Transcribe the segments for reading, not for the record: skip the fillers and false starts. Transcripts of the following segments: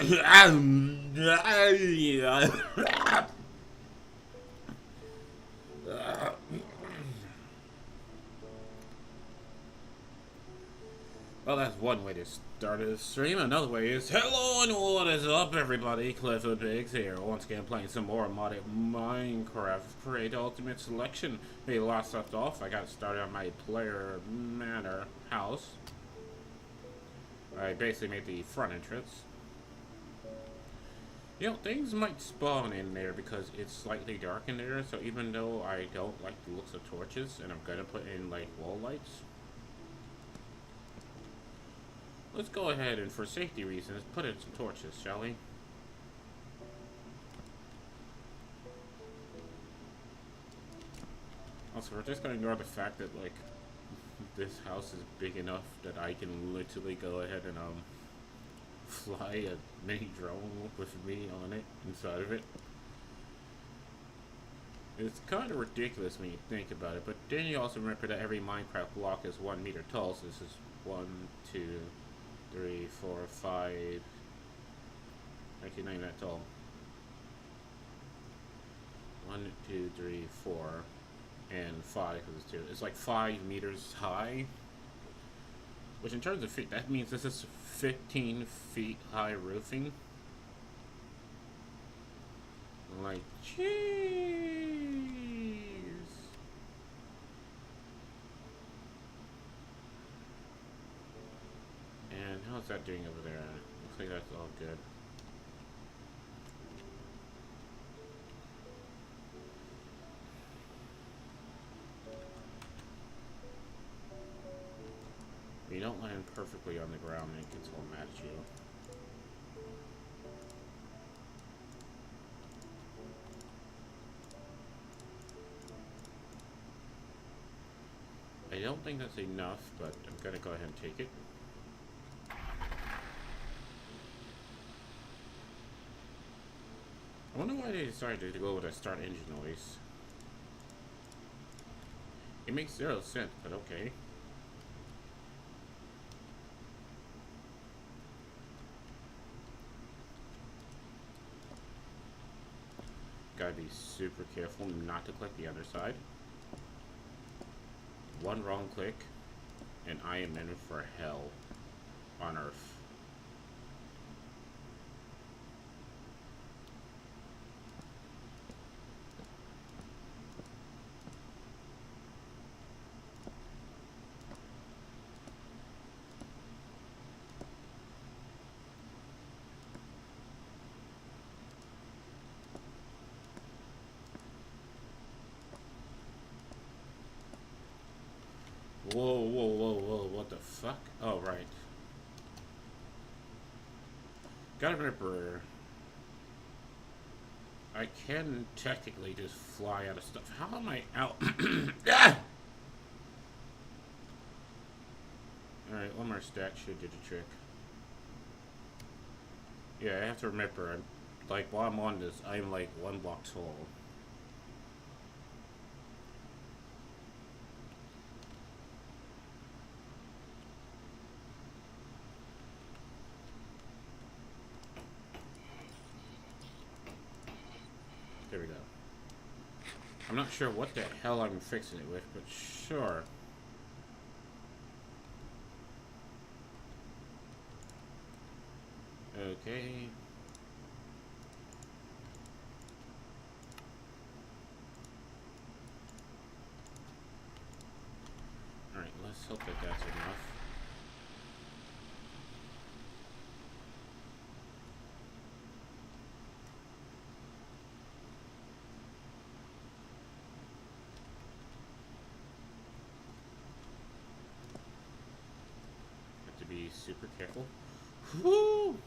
Well, that's one way to start a stream. Another way is, hello and what is up, everybody? Clifford Biggs here, once again playing some more modded Minecraft Create Ultimate Selection. We last left off, I got started on my player Manor house. I basically made the front entrance. You know, things might spawn in there because it's slightly dark in there, so even though I don't like the looks of torches, and I'm gonna put in, like, wall lights, let's go ahead and, for safety reasons, put in some torches, shall we? Also, we're just gonna ignore the fact that, like, this house is big enough that I can literally go ahead and, fly a mini drone with me on it, inside of it. It's kind of ridiculous when you think about it, but then you also remember that every Minecraft block is 1 meter tall, so this is 1, 2, 3, 4, 5. Actually, not even that tall. 1, 2, 3, 4, and 5 because it's 2. It's like 5 meters high. Which in terms of feet, that means this is 15 feet high roofing. Like, jeez. And how's that doing over there? Looks like that's all good. You don't land perfectly on the ground and it gets all mad at you. I don't think that's enough, but I'm gonna go ahead and take it. I wonder why they decided to go with a start engine noise. It makes 0 sense, but okay. Gotta be super careful not to click the other side. One wrong click, and I am in for hell on Earth. Whoa, whoa, whoa, whoa, what the fuck? Oh, right. Gotta remember, I can technically just fly out of stuff. How am I out? Ah! Alright, one more stack should do the trick. Yeah, I have to remember, like, while I'm on this, I'm like 1 block tall. There we go. I'm not sure what the hell I'm fixing it with, but sure. Okay. Alright, let's hope that that's enough. Have to be super careful. Woo!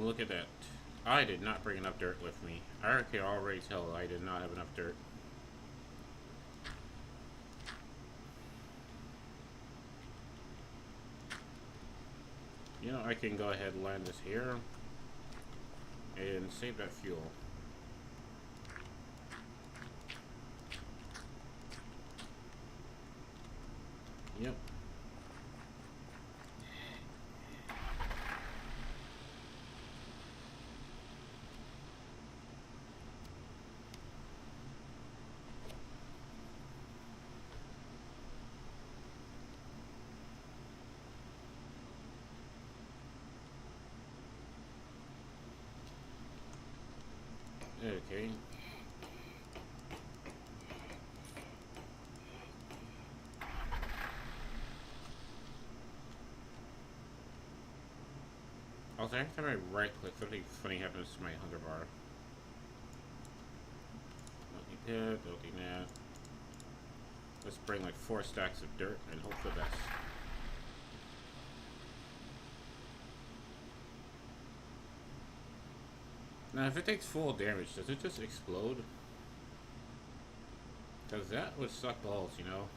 Look at that. I did not bring enough dirt with me. I can already tell I did not have enough dirt. You know, I can go ahead and land this here and save that fuel. Yep. Okay. Also, every time I right click, something funny happens to my hunger bar. Don't need that, don't need that. Let's bring like 4 stacks of dirt and hope for the best. Now, if it takes full damage, does it just explode? Because that would suck balls, you know?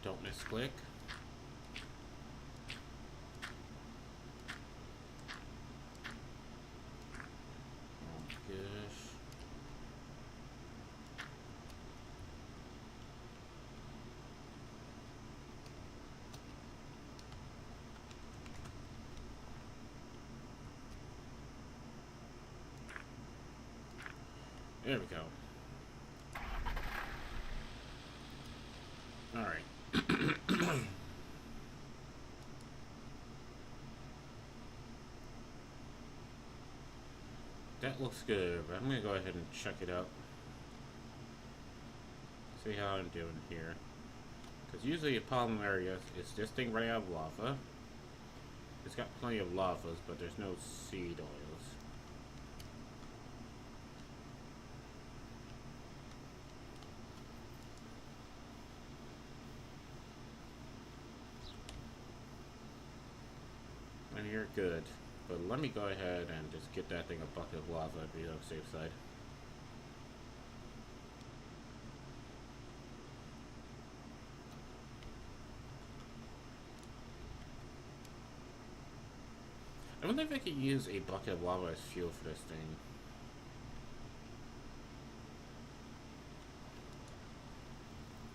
Don't misclick. Oh my gosh. There we go. Alright. That looks good, but I'm gonna go ahead and check it out. See how I'm doing here. Because usually a problem area is this thing running out of lava. It's got plenty of lavas, but there's no seed oils. And you're good. But let me go ahead and just get that thing a bucket of lava and be on the safe side. I wonder if I could use a bucket of lava as fuel for this thing.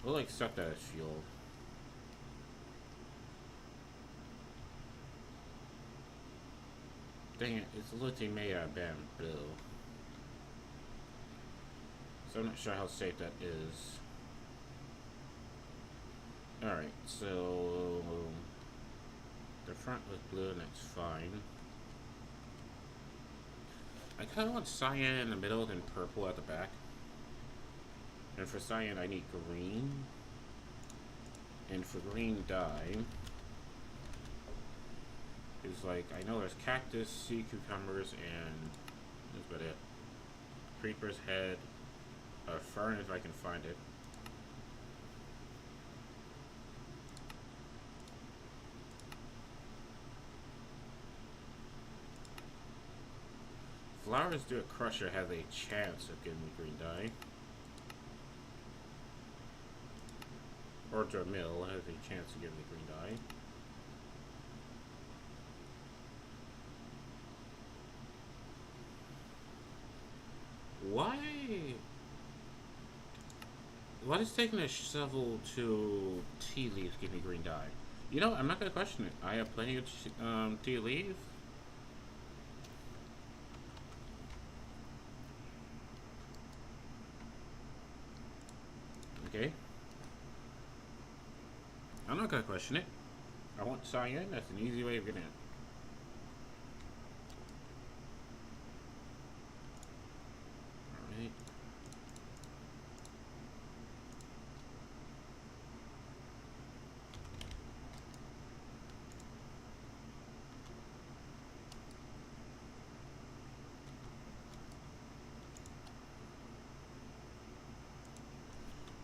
We'll accept that as fuel. Dang it, it's literally made out of bamboo. So I'm not sure how safe that is. Alright, so the front was blue and that's fine. I kind of want cyan in the middle and purple at the back. And for cyan I need green. And for green dye is like, I know there's cactus, sea cucumbers, and that's about it. Creeper's head, a fern if I can find it. Flowers do a crusher has a chance of giving me green dye. Or to a mill has a chance to give me green dye. Why? What is taking a shovel to tea leaves give me green dye? You know, I'm not gonna question it. I have plenty of tea leaves. Okay. I'm not gonna question it. I want cyan. That's an easy way of getting it. Alright.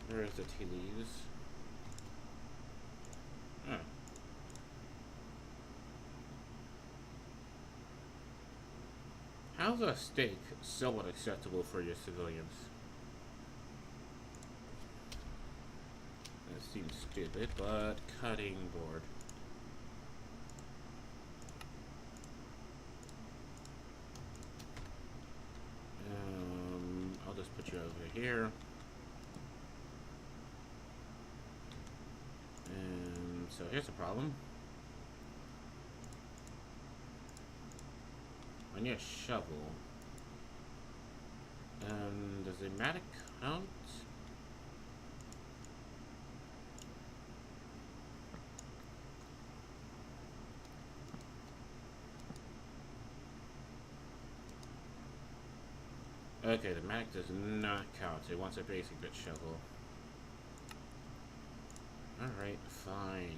Where's the tea leaves? Oh. How's a steak somewhat acceptable for your civilians? Let's seems stupid, but cutting board. I'll just put you over here. And so here's the problem. I need a shovel. Does the mattock count? Okay, the mattock does not count. It wants a basic bit shovel. Alright, fine.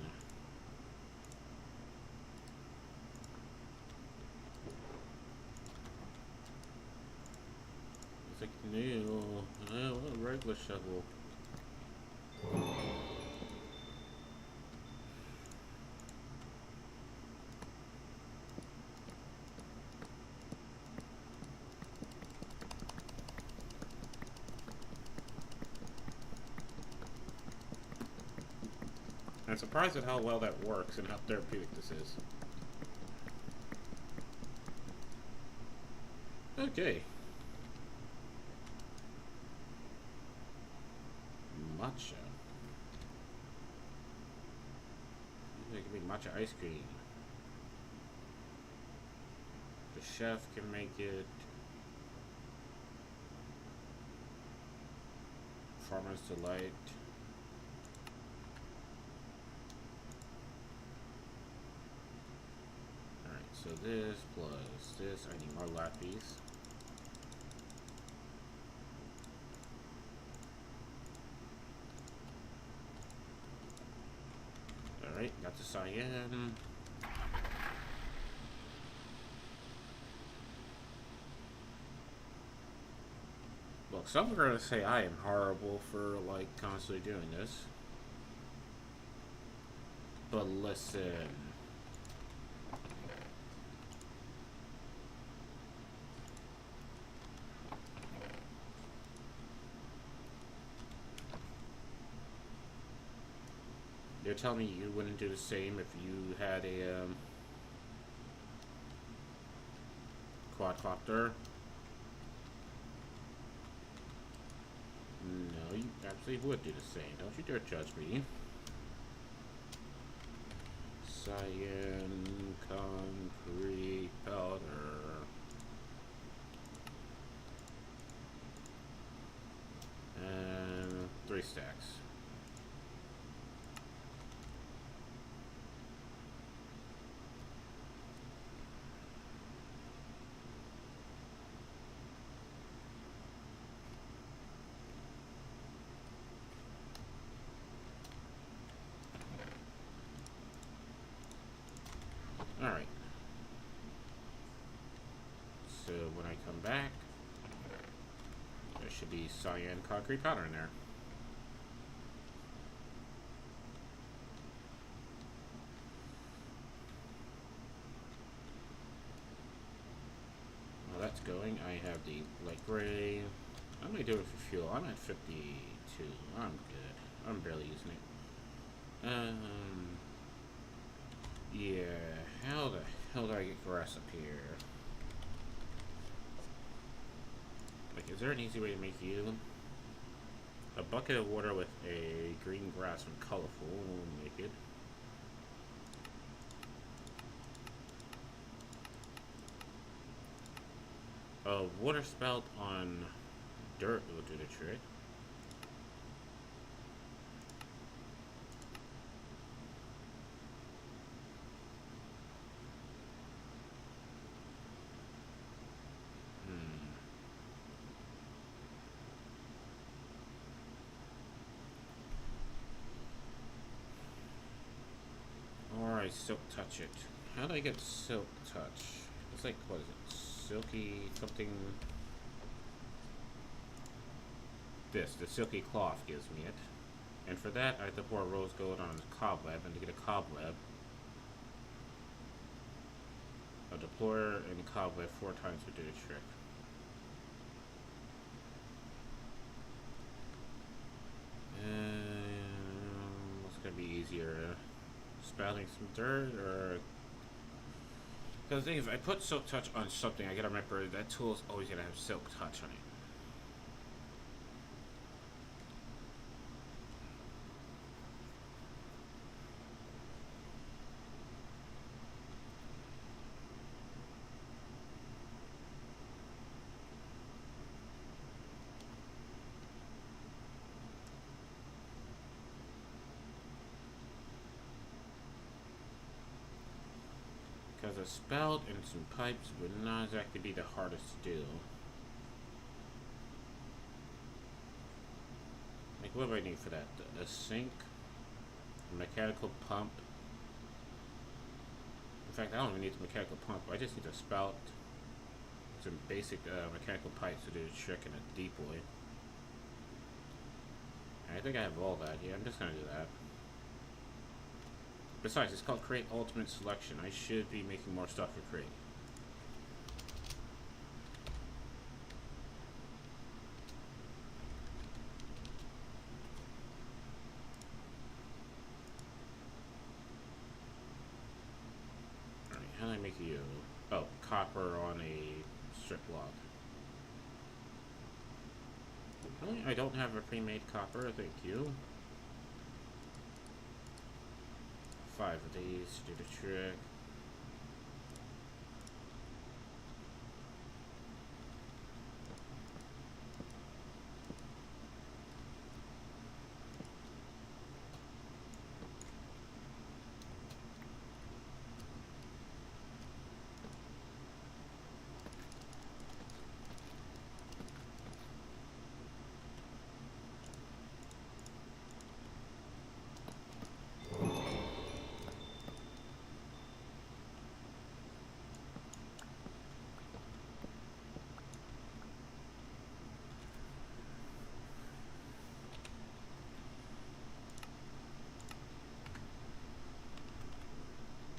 It's like new. Oh, what a regular shovel. I'm surprised at how well that works and how therapeutic this is. Okay. Matcha. Maybe give me matcha ice cream. The chef can make it. Farmer's Delight. Alright, so this plus this. I need more lappies. Alright, got the cyan. Look, some are gonna say I am horrible for, like, constantly doing this. But listen. You're telling me you wouldn't do the same if you had a, quadcopter? No, you absolutely would do the same. Don't you dare judge me. Cyan, concrete, powder. And 3 stacks. Alright. So when I come back, there should be cyan concrete powder in there. While that's going, I have the light gray. I'm gonna do it for fuel. I'm at 52. I'm good. I'm barely using it. Yeah, how the hell do I get grass up here? Like, is there an easy way to make you? A bucket of water with a green grass and colorful will make it. A water spout on dirt will do the trick. Silk touch it. How do I get silk touch? It's like, what is it? Silky something. This, the silky cloth gives me it. And for that, I have to pour rose gold on a cobweb, and to get a cobweb, a deployer and cobweb 4 times would do the trick. spouting some dirt, or because the thing is, if I put silk touch on something, I gotta remember that tool is always gonna have silk touch on it. Because a spout and some pipes would not exactly be the hardest to do. Like, what do I need for that? A sink? A mechanical pump? In fact, I don't even need the mechanical pump. I just need a spout. Some basic mechanical pipes to do the trick in a deep way. And I think I have all that. Yeah, I'm just gonna do that. Besides, it's called Create Ultimate Selection. I should be making more stuff for Create. Alright, how do I make you? Oh, copper on a strip log. Really? I don't have a pre-made copper, thank you. 5 of these to do the trick.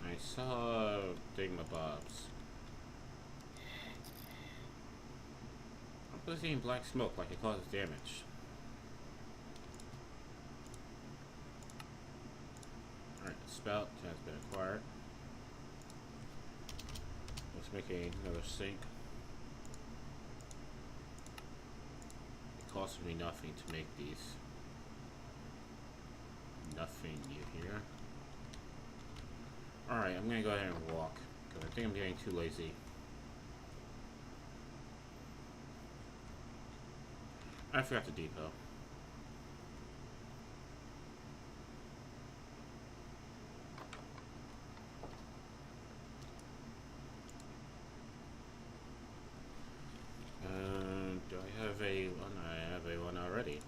I saw thingamabobs. I'm seeing black smoke like it causes damage. Alright, the spout has been acquired. Let's make another sink. It costs me nothing to make these. Nothing, you hear? Alright, I'm gonna go ahead and walk, because I think I'm getting too lazy. I forgot the depot. Do I have a one? I have a one already.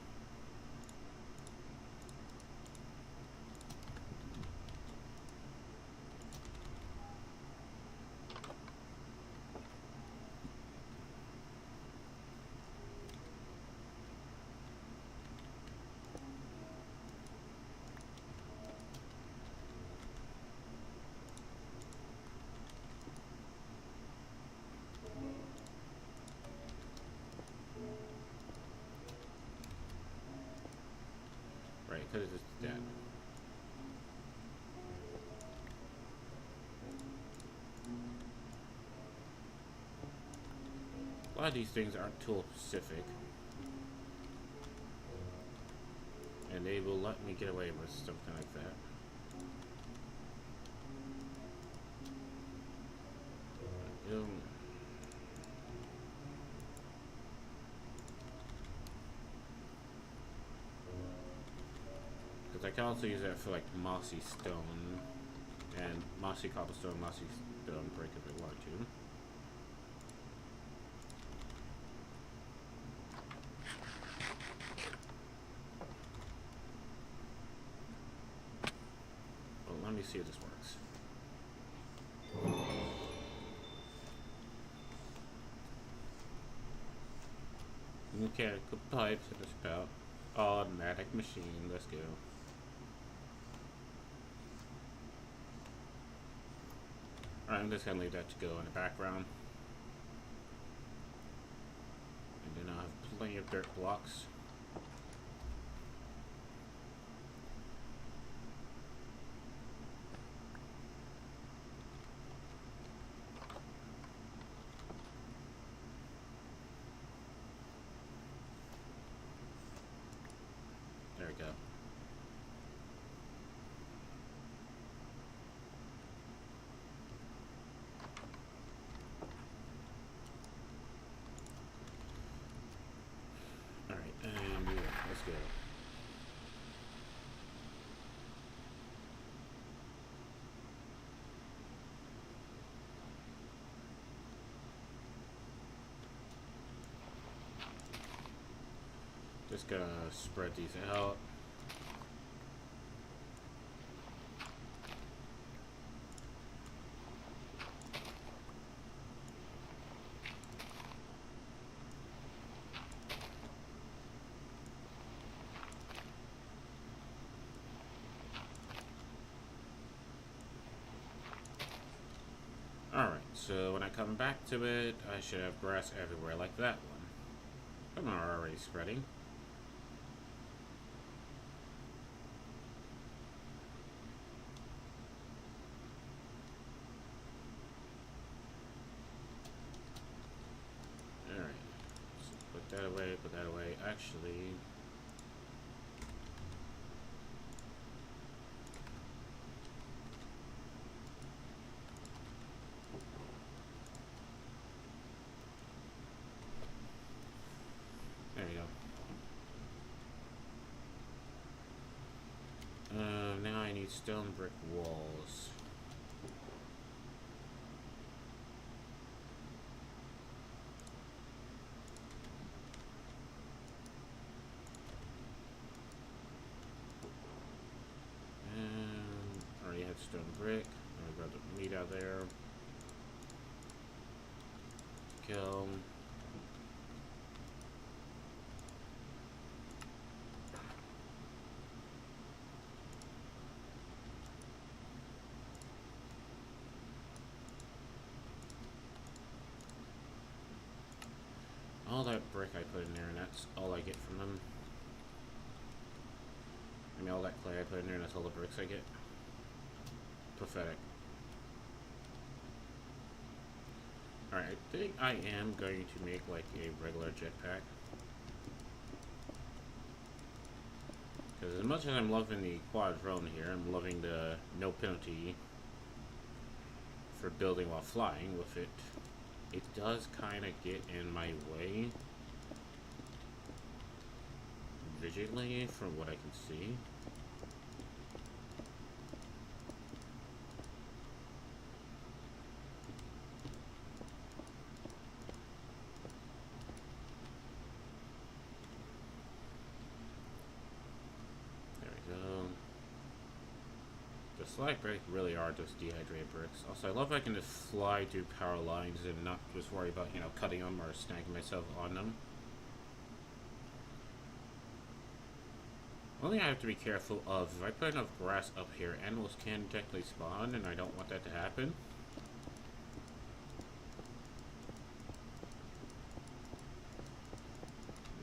Right, because it's dead. A lot of these things aren't tool specific, and they will let me get away with something like that. Because I can also use that for like mossy stone and mossy cobblestone, mossy stone brick if I want to. Well, let me see if this works. Mechanical pipes in the spout. Automatic machine, let's go. Alright, I'm just gonna leave that to go in the background. And then I'll have plenty of dirt blocks. Just gonna spread these out. Alright, so when I come back to it, I should have grass everywhere like that one. Come on, already spreading. Alright, so put that away, put that away. Actually, there you go. Now I need stone brick walls. Already had stone brick. I got the meat out there. Kill. All that brick I put in there, and that's all I get from them. I mean, all that clay I put in there, and that's all the bricks I get. Pathetic. Alright, I think I am going to make, like, a regular jetpack. Because as much as I'm loving the quad drone here, I'm loving the no penalty for building while flying with it. It does kind of get in my way visually from what I can see. There we go. The slag bricks really are just dehydrated bricks. Also, I love I can just fly through power lines and not just worry about, you know, cutting them or snagging myself on them. Only I have to be careful of, if I put enough grass up here, animals can technically spawn, and I don't want that to happen.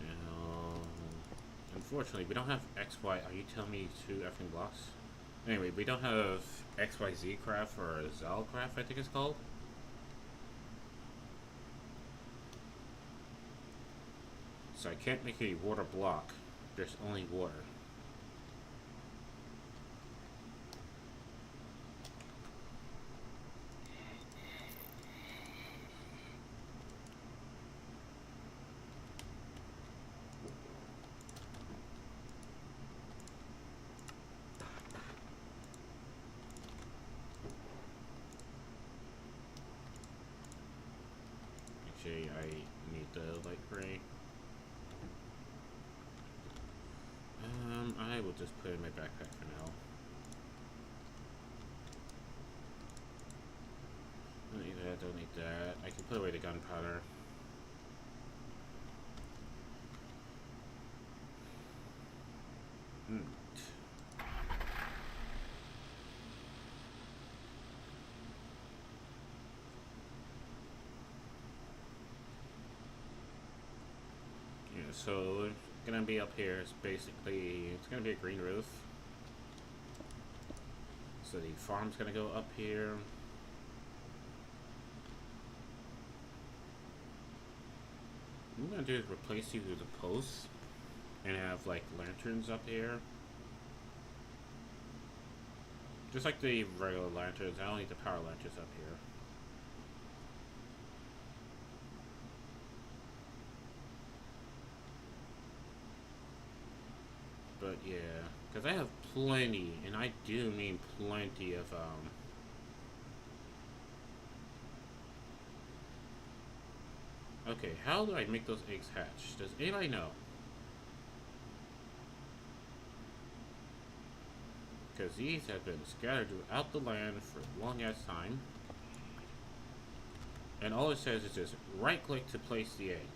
Now, unfortunately, we don't have XY. Are you telling me 2 effing blocks? Anyway, we don't have XYZ craft or Zal craft, I think it's called. So I can't make a water block. There's only water. Actually, I need the light gray. I will just put it in my backpack for now. Don't need that, don't need that. I can put away the gunpowder. Yeah, so gonna be up here. It's basically, it's gonna be a green roof. So the farm's gonna go up here. What I'm gonna do is replace these with the posts and have like lanterns up here. Just like the regular lanterns, I don't need the power lanterns up here. But yeah, because I have plenty, and I do mean plenty of, okay, how do I make those eggs hatch? Does anybody know? Because these have been scattered throughout the land for a long ass time. And all it says is just right click to place the egg.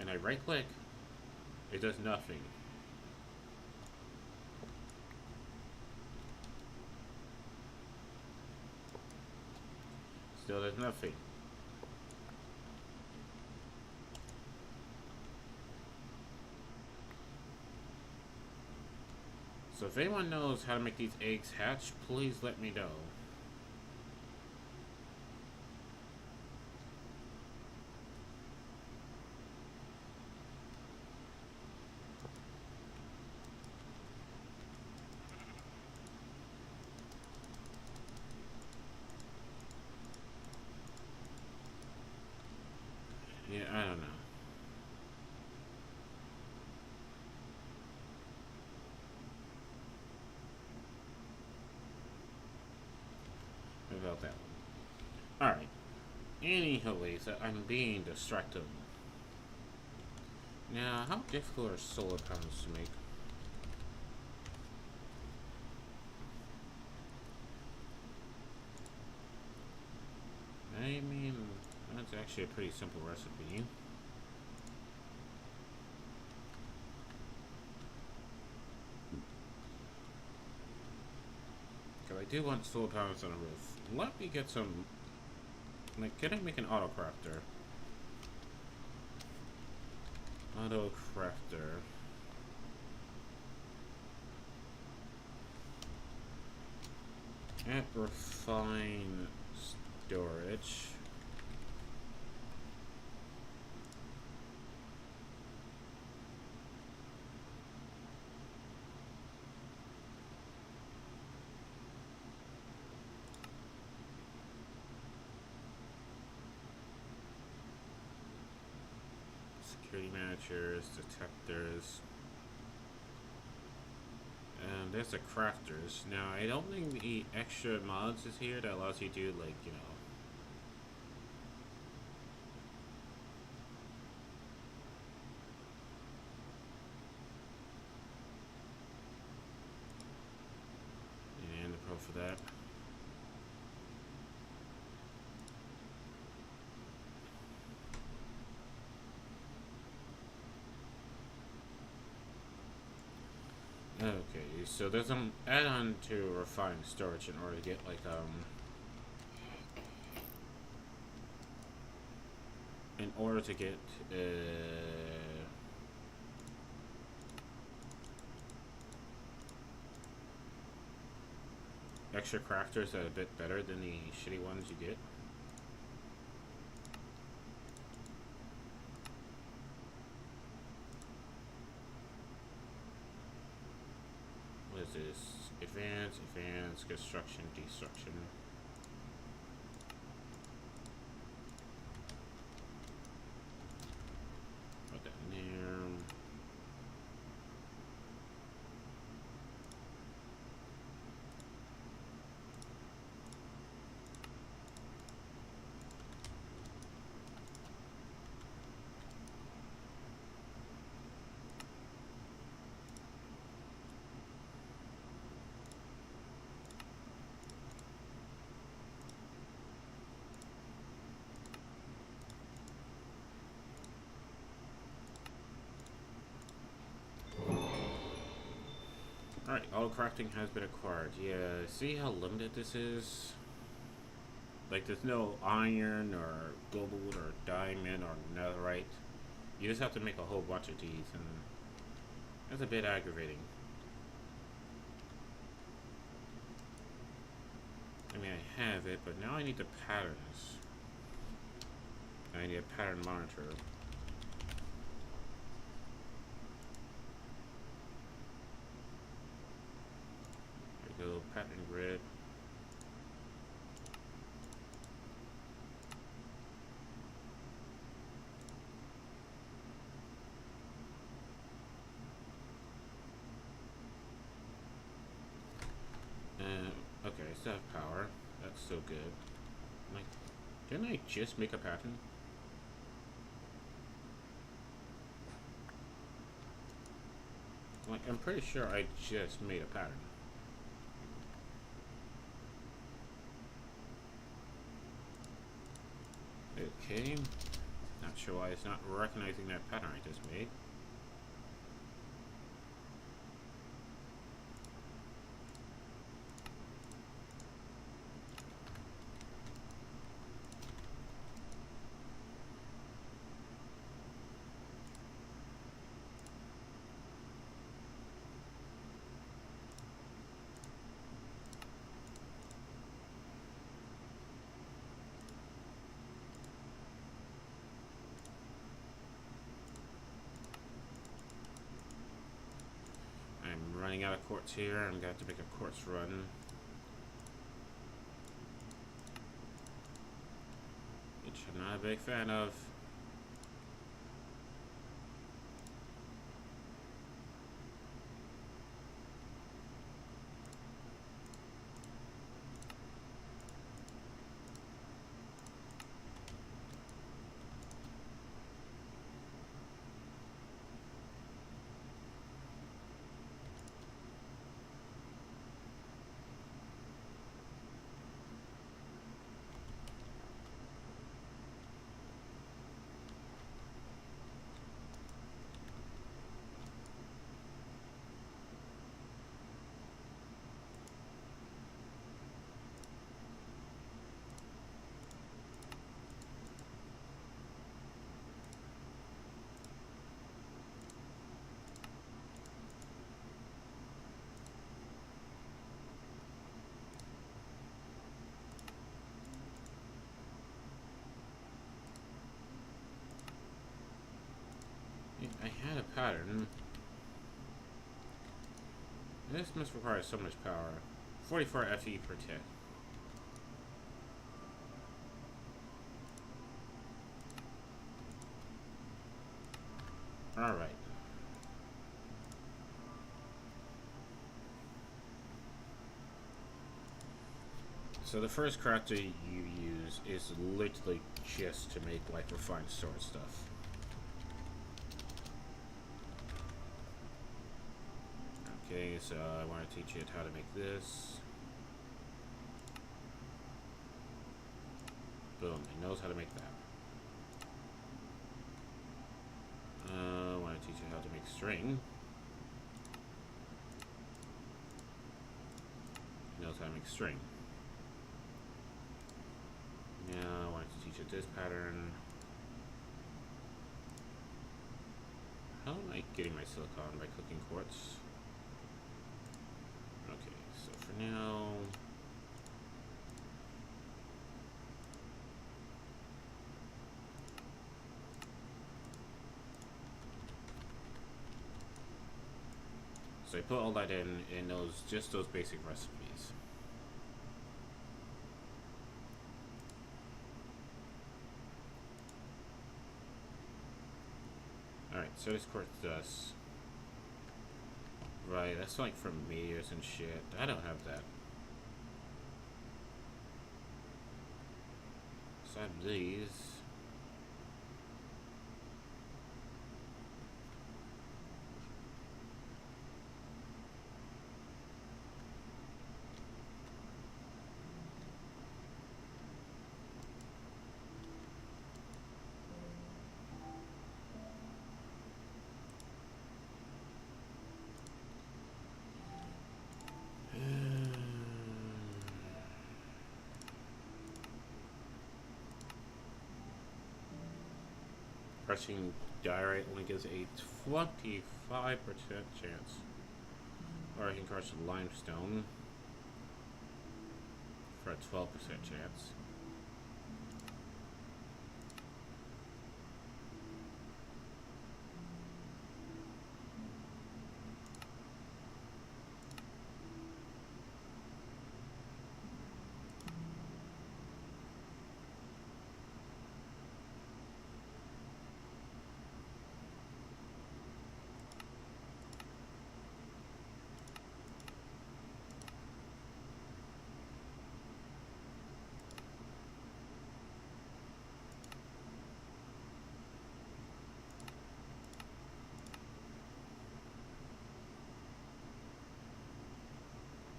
And I right click, it does nothing. Still does nothing. So if anyone knows how to make these eggs hatch, please let me know. Yeah, I don't know. About that one. Alright. Anyways, I'm being distracted. Now, how difficult are solar panels to make? I mean, that's actually a pretty simple recipe. Because I do want solar panels on the roof. Let me get some... Like, can I make an auto crafter? Auto crafter. At refine storage. Security managers, detectors. And there's the crafters. Now, I don't think the extra mods is here that allows you to do, like, you know... And the pro for that. Okay, so there's an add-on to refine storage in order to get, like, in order to get, extra crafters that are a bit better than the shitty ones you get. What is this? Advanced, construction, destruction. Put that in there. Alright, auto crafting has been acquired. Yeah, see how limited this is? Like, there's no iron or gold or diamond or netherite. You just have to make a whole bunch of these, and that's a bit aggravating. I mean, I have it, but now I need the patterns. I need a pattern monitor. There we go, pattern grid. Okay, I still have power. That's so good. Like, didn't I just make a pattern? Like, I'm pretty sure I just made a pattern. Okay. Not sure why it's not recognizing that pattern I just made. I'm running out of quartz here. I'm gonna have to make a quartz run. Which I'm not a big fan of. I had a pattern. This must require so much power. 44 FE per tick. Alright. So the first crafter you use is literally just to make like refined sword stuff. Okay, so I want to teach you how to make this. Boom, he knows how to make that. I want to teach you how to make string. He knows how to make string. Now I want to teach you this pattern. How am I getting my silicon? By cooking quartz? Okay, so for now... So I put all that in just those basic recipes. Alright, so this quartz dust. Right, that's like from meteors and shit. I don't have that. So I have these. Crushing diorite only gives a 25% chance. Or I can crush limestone for a 12% chance.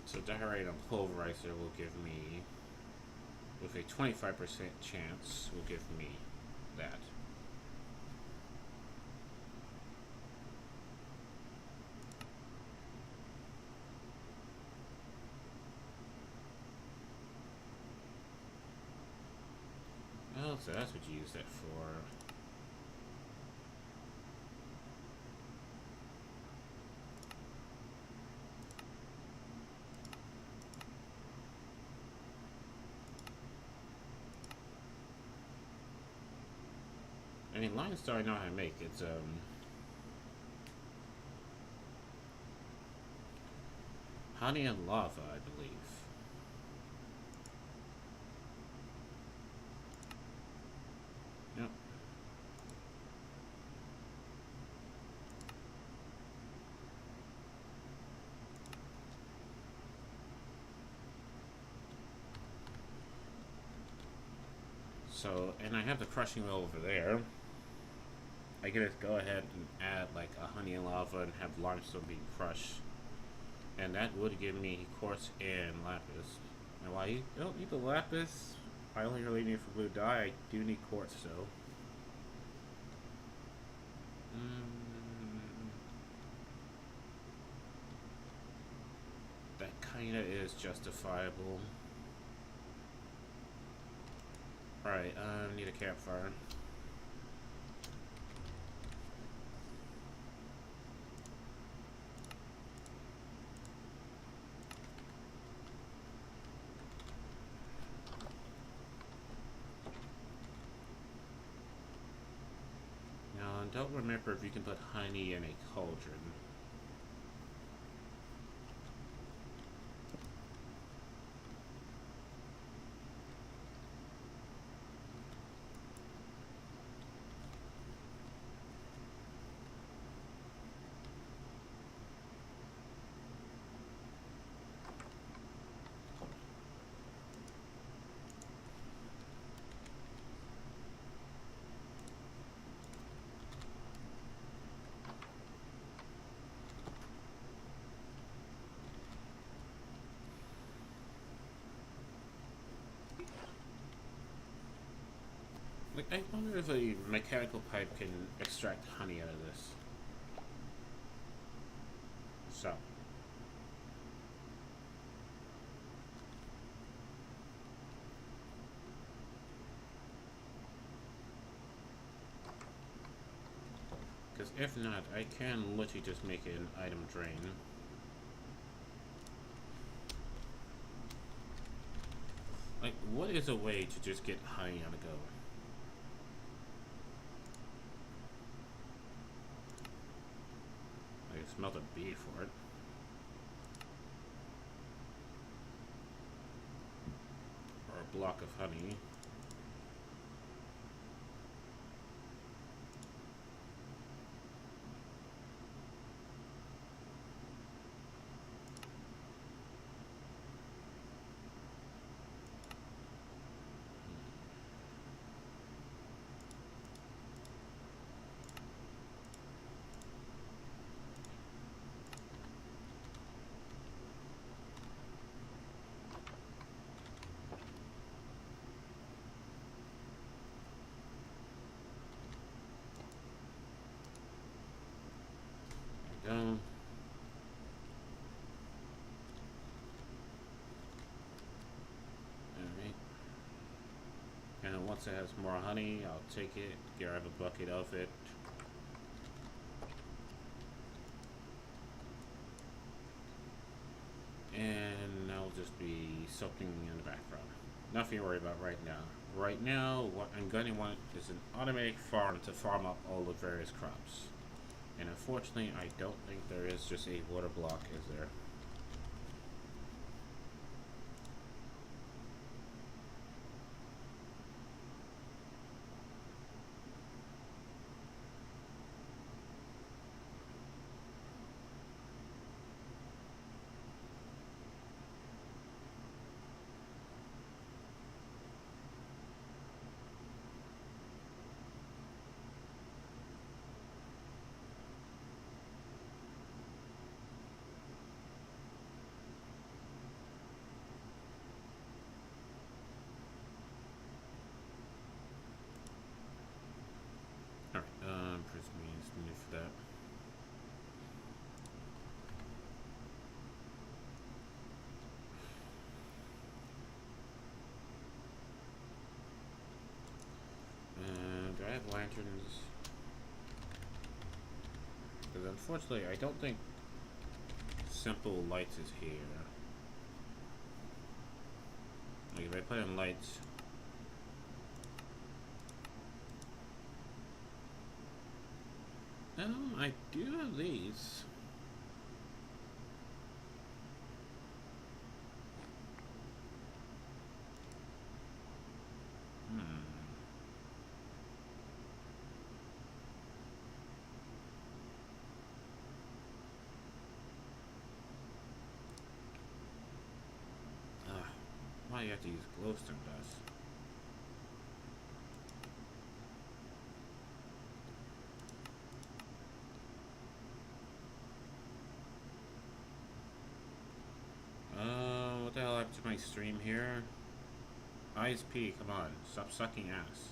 So diorite on pulverizer will give me, with a 25% chance, will give me that. Oh, so that's what you use that for. I mean, limestone I know how to make. It's honey and lava, I believe. Yep. So, and I have the crushing wheel over there. I can just go ahead and add like a honey and lava and have limestone being crushed. And that would give me quartz and lapis. And while you don't need the lapis, I only really need for blue dye. I do need quartz though. That kinda is justifiable. Alright, need a campfire. Now, I don't remember if you can put honey in a cauldron. Like, I wonder if a mechanical pipe can extract honey out of this. So. Because if not, I can literally just make it an item drain. Like, what is a way to just get honey on the go? I smelled a bee for it. Or a block of honey. There we go. Alright. And then once it has more honey, I'll take it, grab a bucket of it. And that'll just be soaking in the background. Nothing to worry about right now. Right now, what I'm going to want is an automatic farm to farm up all the various crops. And unfortunately, I don't think there is just a water block, is there? unfortunately, I don't think simple lights is here. Like if I put in lights, I do have these. Why do you have to use glowstone dust? What the hell happened to my stream here? ISP, come on, stop sucking ass.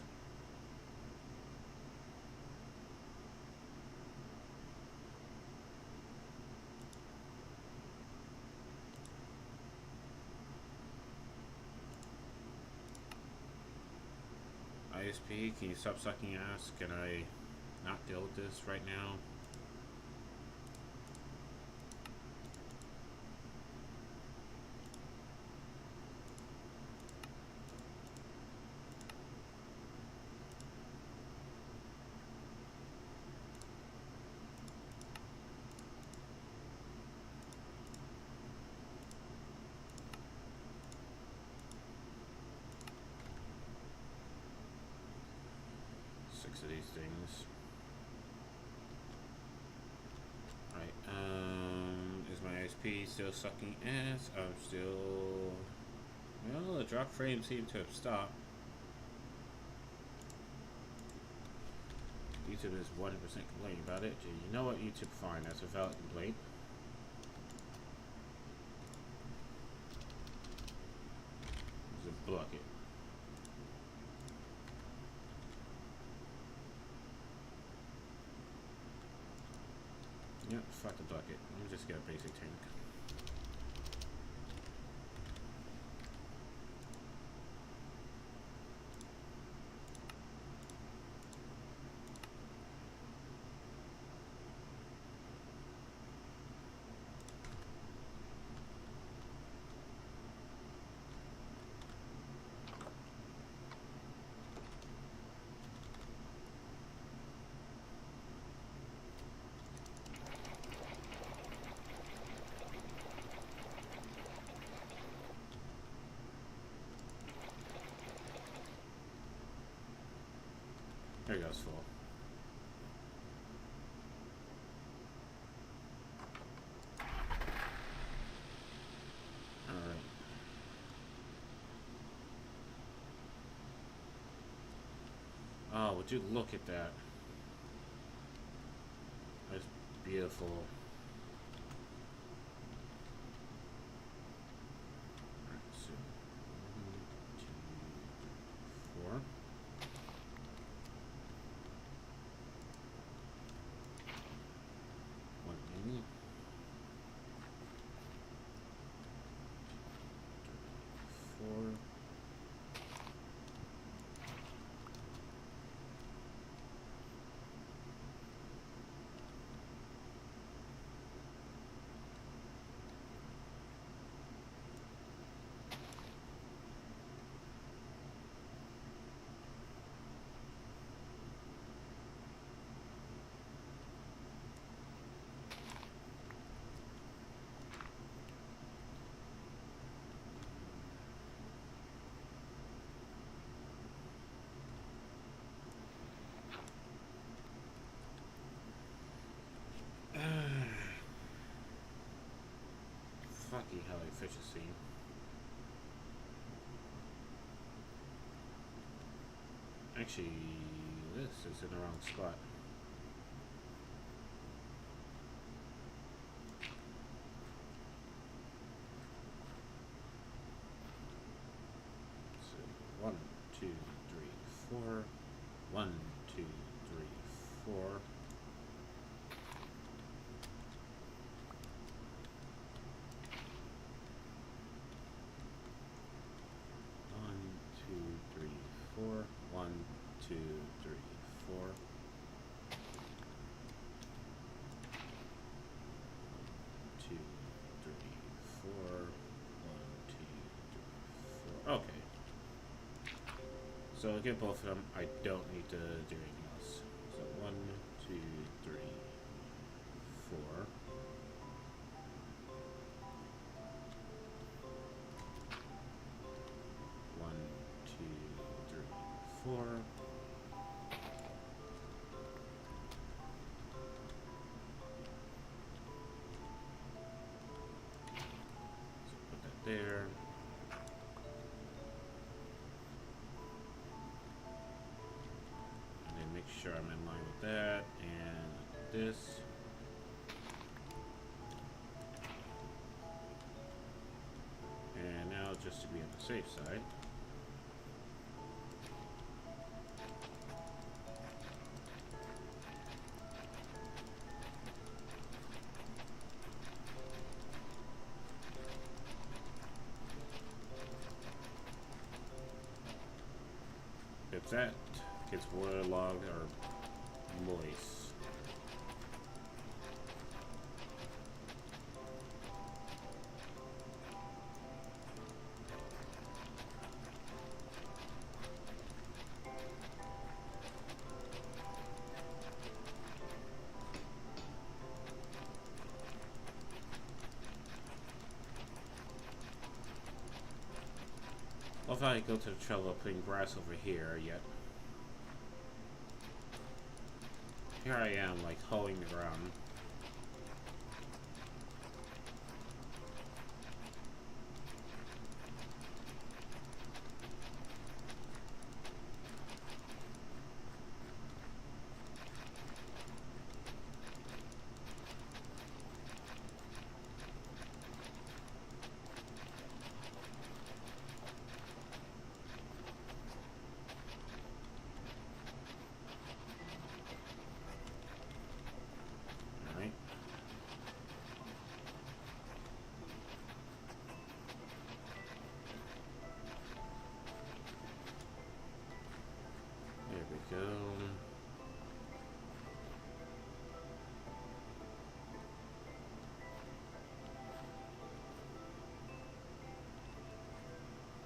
ISP, can you stop sucking ass? Can I not deal with this right now? Six of these things. Right, is my ISP still sucking ass? I'm still... Well, the drop frame seemed to have stopped. YouTube is 100% complaining about it. You know what, YouTube? Fine, that's a valid complaint. There's a bucket. Yep, fuck the bucket. Let me just get a basic tank. There goes full. Alright. Oh, would you look at that? That's beautiful. Alright, so 1, 2, 4. Fucking hell, efficiency. Actually, this is in the wrong spot. So 1, 2, 3, 4. 1, 2, 3, 4. One, two, three, four. 1, 2, 3, 4. So I'll get both of them. I don't need to do anything else. So 1, 2, 3, 4. One, two, three, 4. So put that there. And then make sure I'm in line with that and this. And now just to be on the safe side. If that gets waterlogged or moist. Well, if I go to the trouble of putting grass over here yet. Here I am, like, hoeing the ground. Alright. There we go.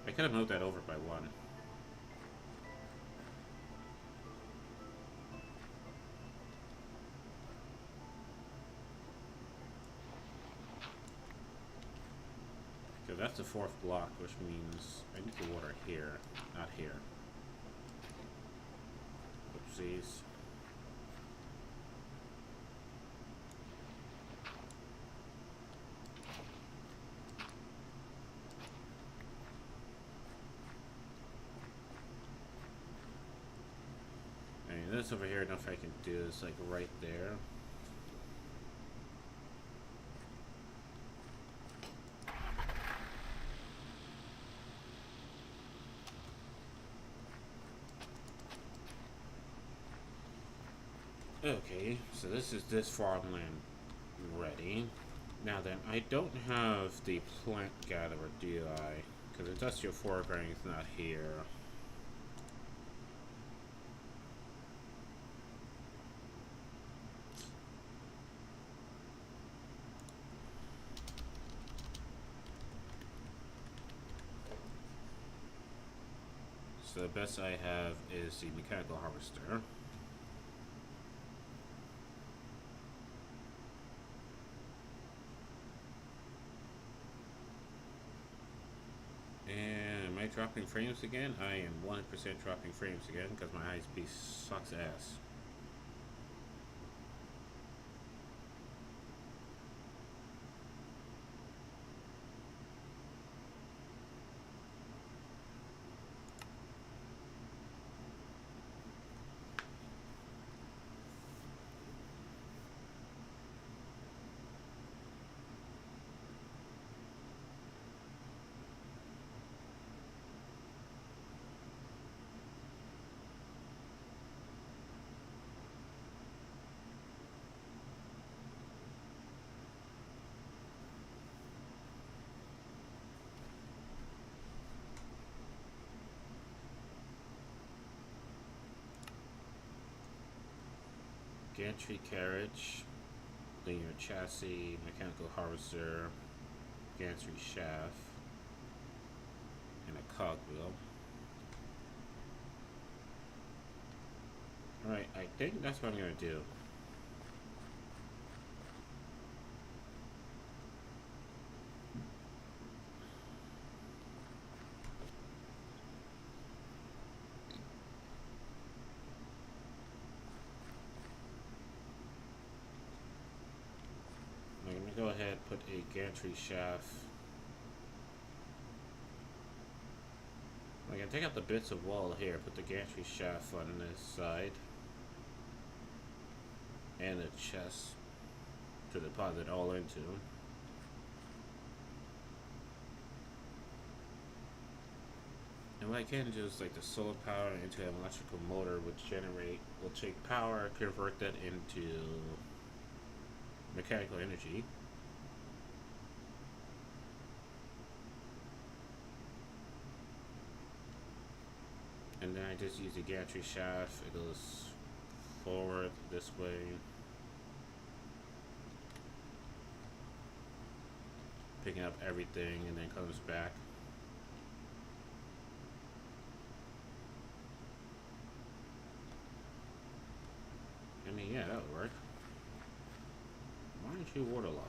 I could have moved that over by 1. Because that's the 4th block, which means I need to water here, not here. Oopsies. And this over here, enough I can do is like right there. Okay, so this is this farmland ready. Now then, I don't have the plant gatherer, do I? Because industrial foreground is not here. So the best I have is the mechanical harvester. And am I dropping frames again? I am 100% dropping frames again because my ISP sucks ass. Gantry carriage, linear chassis, mechanical harvester, gantry shaft, and a cogwheel. Alright, I think that's what I'm gonna do. I'm gonna go ahead and put a gantry shaft. I'm gonna take out the bits of wall here, put the gantry shaft on this side. And a chest to deposit all into. And what I can do is like the solar power into an electrical motor which will take power, convert that into mechanical energy. And then I just use the gantry shaft, it goes forward this way. Picking up everything and then comes back. I mean, yeah, that would work. Why aren't you waterlogged?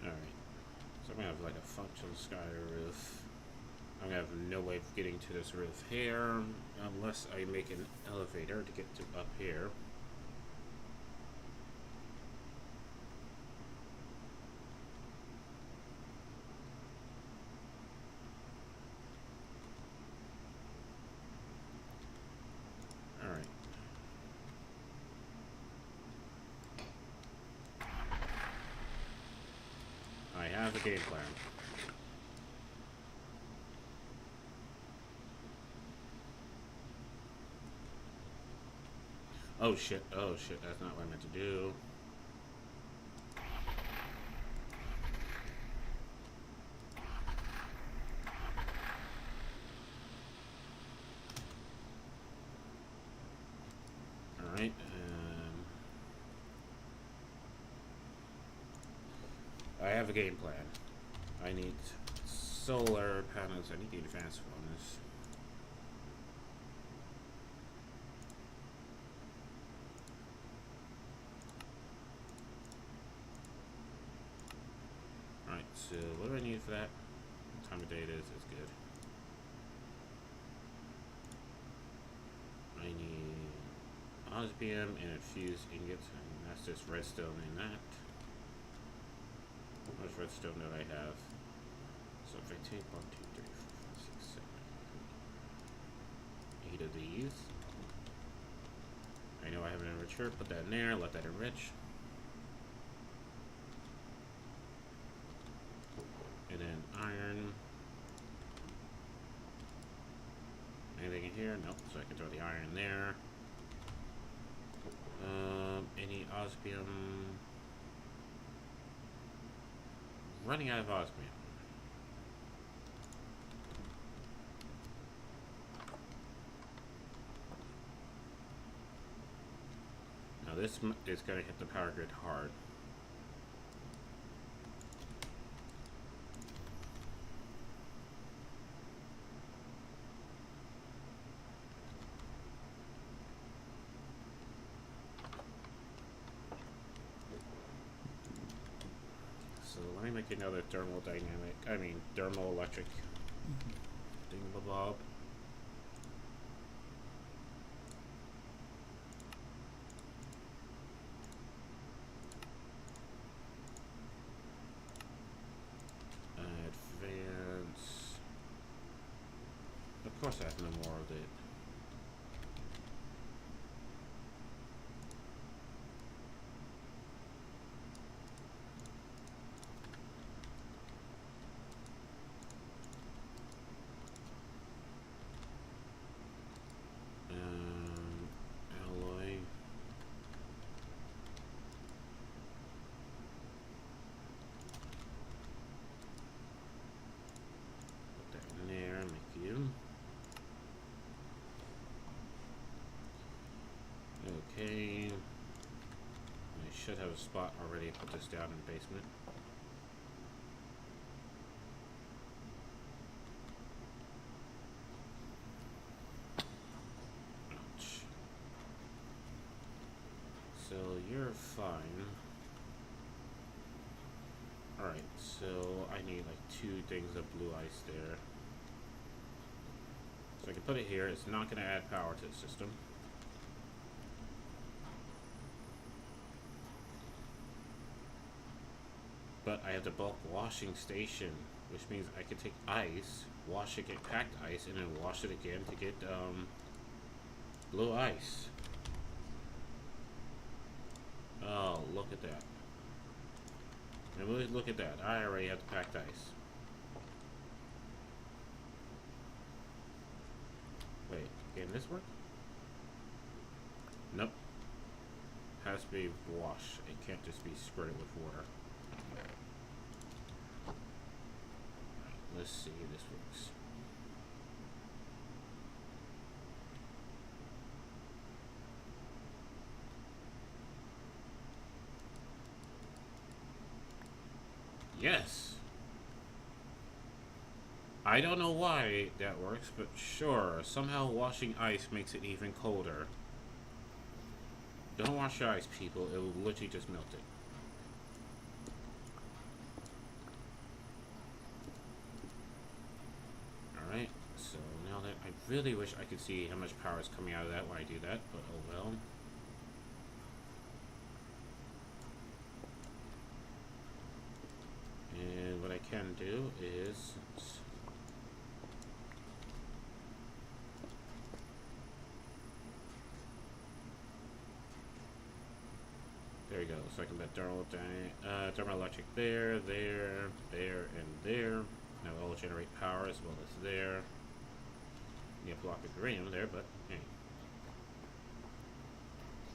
Alright. So I'm gonna have like a functional sky roof. I'm gonna have no way of getting to this roof here unless I make an elevator to get to up here. Alright. I have a game plan. Oh shit, that's not what I meant to do. Alright, I have a game plan. I need solar panels, I need the advanced bonus. Alright, so what do I need for that? What time of day it is good. I need osmium and infused ingots, and that's just redstone in that. How much redstone do I have? So if I take 1, 2, 3, 4, 5, 6, 7, 8 of these. I know I have an enricher, put that in there, let that enrich. And then iron. Anything in here? Nope, so I can throw the iron in there. Any osmium? Running out of osmium. Now this is going to hit the power grid hard. So let me make another thermoelectric thingamabob. Advance. Of course I have no more of it. should have a spot already. Put this down in the basement. Ouch. So you're fine. Alright, so I need like 2 things of blue ice there. So I can put it here. It's not going to add power to the system. But I have the bulk washing station, which means I can take ice, wash it, get packed ice, and then wash it again to get blue ice. Oh, look at that. And look at that. I already have the packed ice. Wait, can this work? Nope. Has to be washed. It can't just be squirted with water. Let's see if this works. Yes! I don't know why that works, but sure. Somehow washing ice makes it even colder. Don't wash your ice, people. It will literally just melt it. Alright, so now that I really wish I could see how much power is coming out of that when I do that, but oh well. And what I can do is... there we go. So I can put thermoelectric there, there, there, and there. Now it will generate power as well as there. You have block of uranium there, but hey.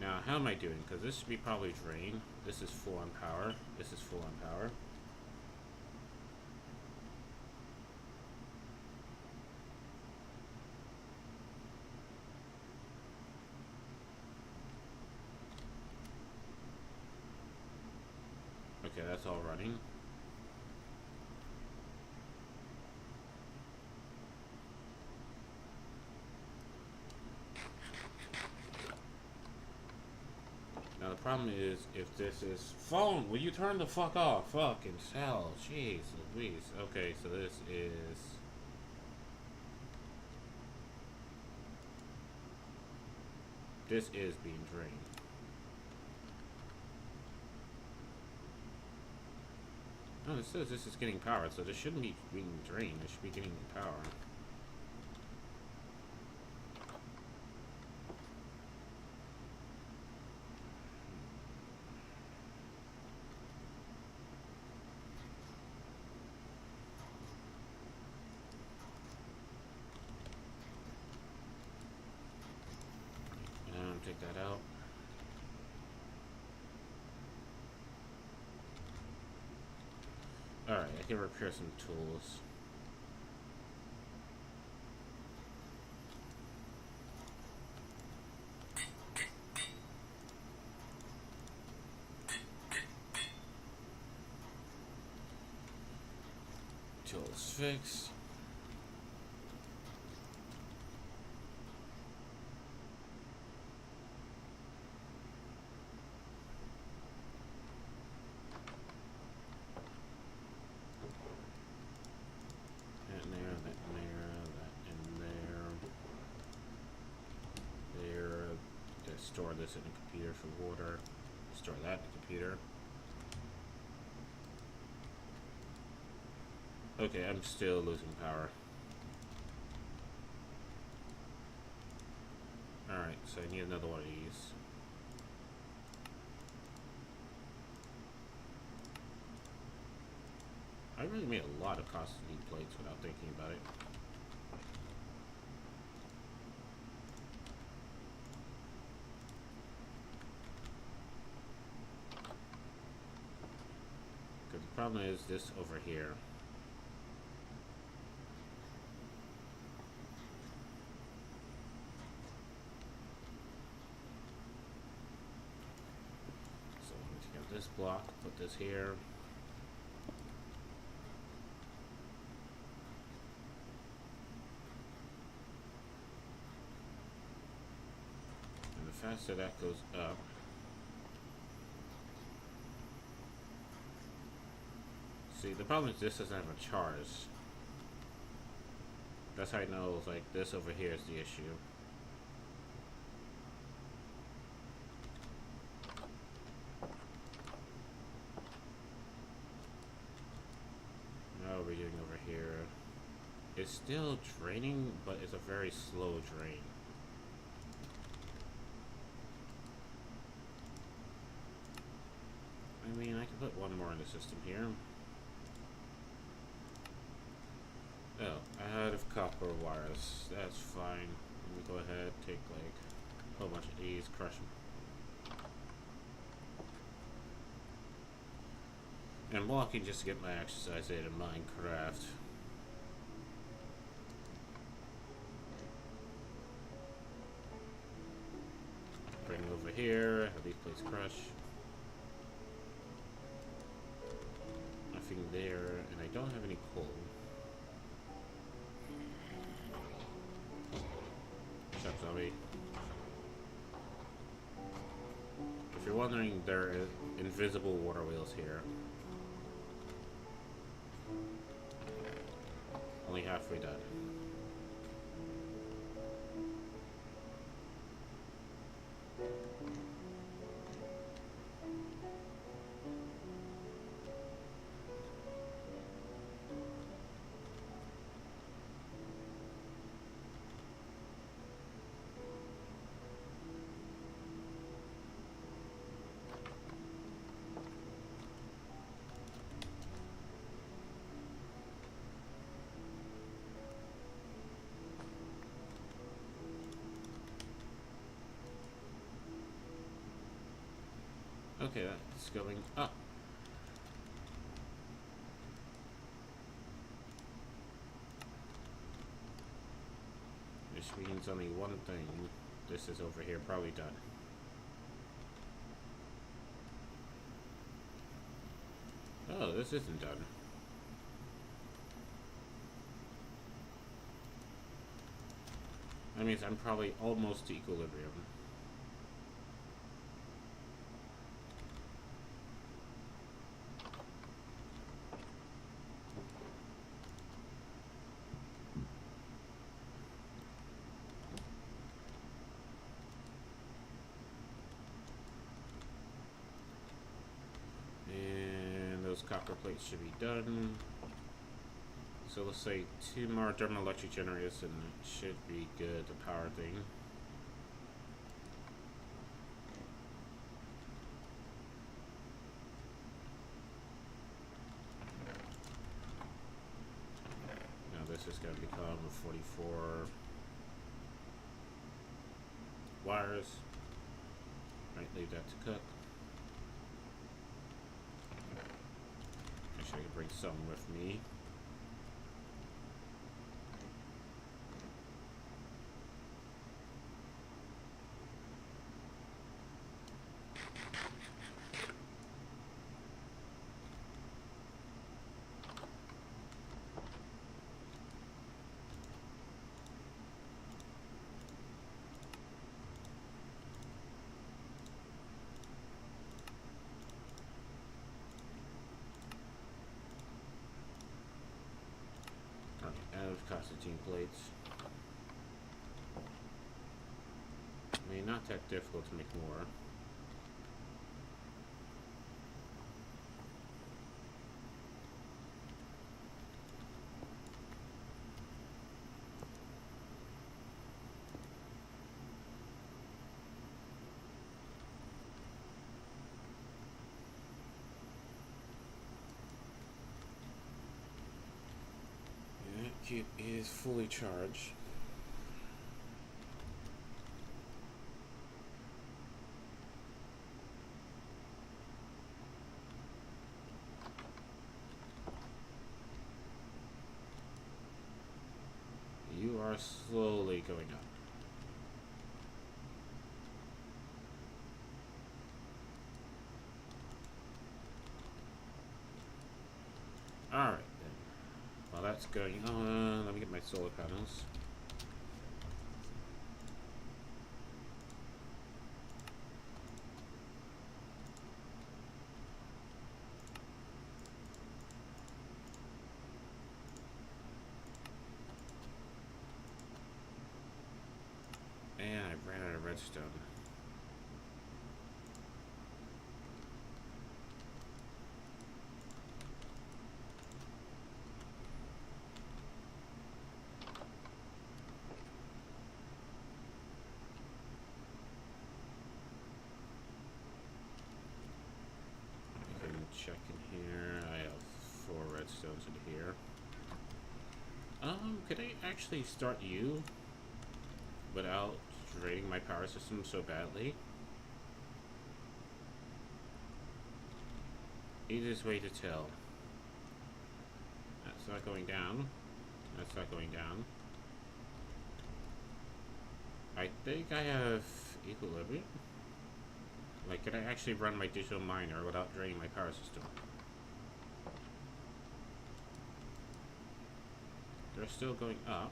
Now, how am I doing? Because this should be probably drained. This is full on power. This is full on power. Okay, that's all running. Now the problem is, if this is... phone, will you turn the fuck off? Fucking hell, jeez Louise. Okay, so this is... this is being drained. No, it says this is getting power, so this shouldn't be being drained. It should be getting power. Take that out. Alright, I can repair some tools. Tools fixed. Store this in the computer for water. Store that in the computer. Okay, I'm still losing power. Alright, so I need another one of these. I really made a lot of costly plates without thinking about it. The problem is this over here. So I'm going to this here. And the faster that goes up, see, the problem is this doesn't have a charge. That's how I know, like, this over here is the issue. Now we're getting over here. It's still draining, but it's a very slow drain. I mean, I can put one more in the system here. Oh, out of copper wires. That's fine. Let me go ahead, take like a whole bunch of these, crush them. And I'm walking just to get my exercise in Minecraft. Bring it over here, have these plates crush. Nothing there, and I don't have any coal. What's up, zombie? If you're wondering, there are invisible water wheels here. Only halfway done. Okay, that's going up. Which means only one thing. This is over here, probably done. Oh, this isn't done. That means I'm probably almost to equilibrium. Those copper plates should be done. So let's say 2 more thermoelectric generators and it should be good to power thing. Now this is going to become 44 wires. Right, leave that to cook. I can bring some with me. Out of concertina plates. I mean, not that difficult to make more. Cube is fully charged. You are slowly going up. Alright then. Well, that's going on. Let me get my solar panels. And I ran out of redstone. I can check in here. I have 4 redstones in here. Could I actually start you without draining my power system so badly? Easiest way to tell. That's not going down. That's not going down. I think I have equilibrium. Like, can I actually run my digital miner without draining my power system? They're still going up.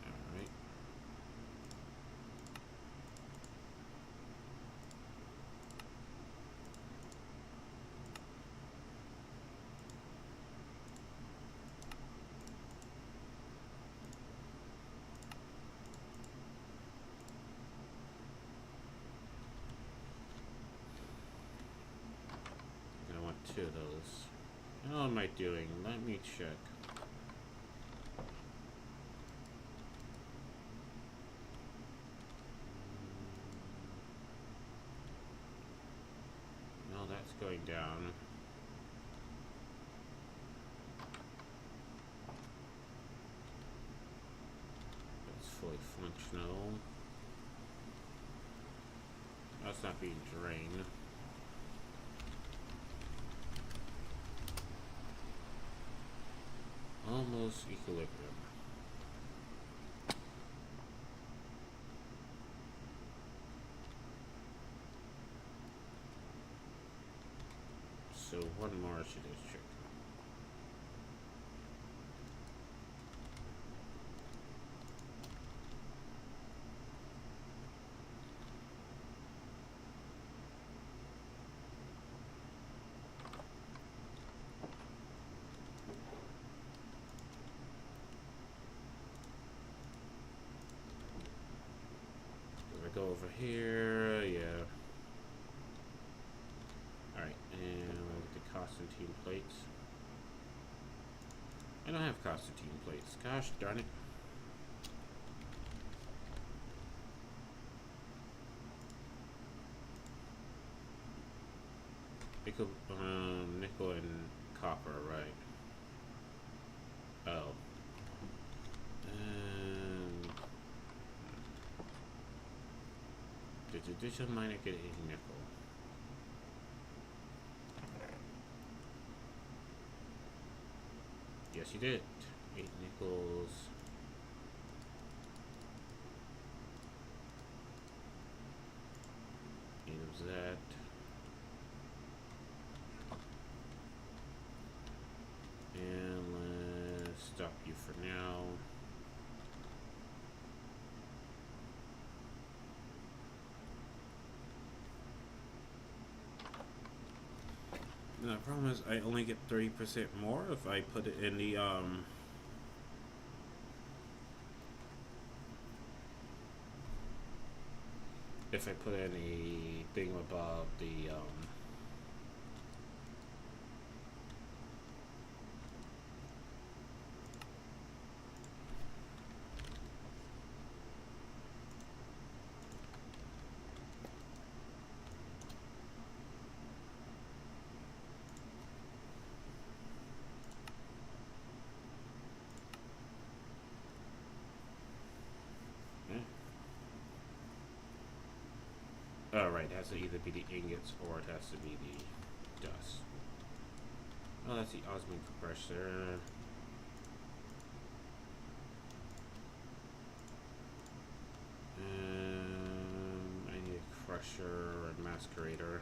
Alright. I want 2 of those. How am I doing? Let me check. No, that's going down. That's fully functional. That's not being drained. Almost equilibrium. So one more should just check. Go over here, yeah. Alright, and we'll get the Constantine plates. I don't have Constantine plates. Gosh darn it. Nickel and copper, right. Oh. Did the digital miner get a nickel? Yes, you did. 8 nickels. Use that. And let's stop you for now. The problem is I only get 30% more if I put it in the if I put any thing above the oh, right, it has to either be the ingots or it has to be the dust. Oh, that's the osmium compressor. Slasher and Masquerader.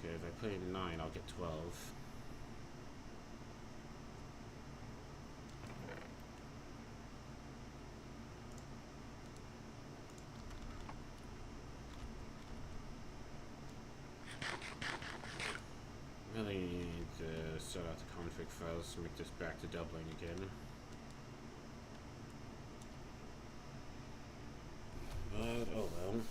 Okay, if I play 9, I'll get 12. Really need to set out the config files to make this back to doubling again. But, oh well.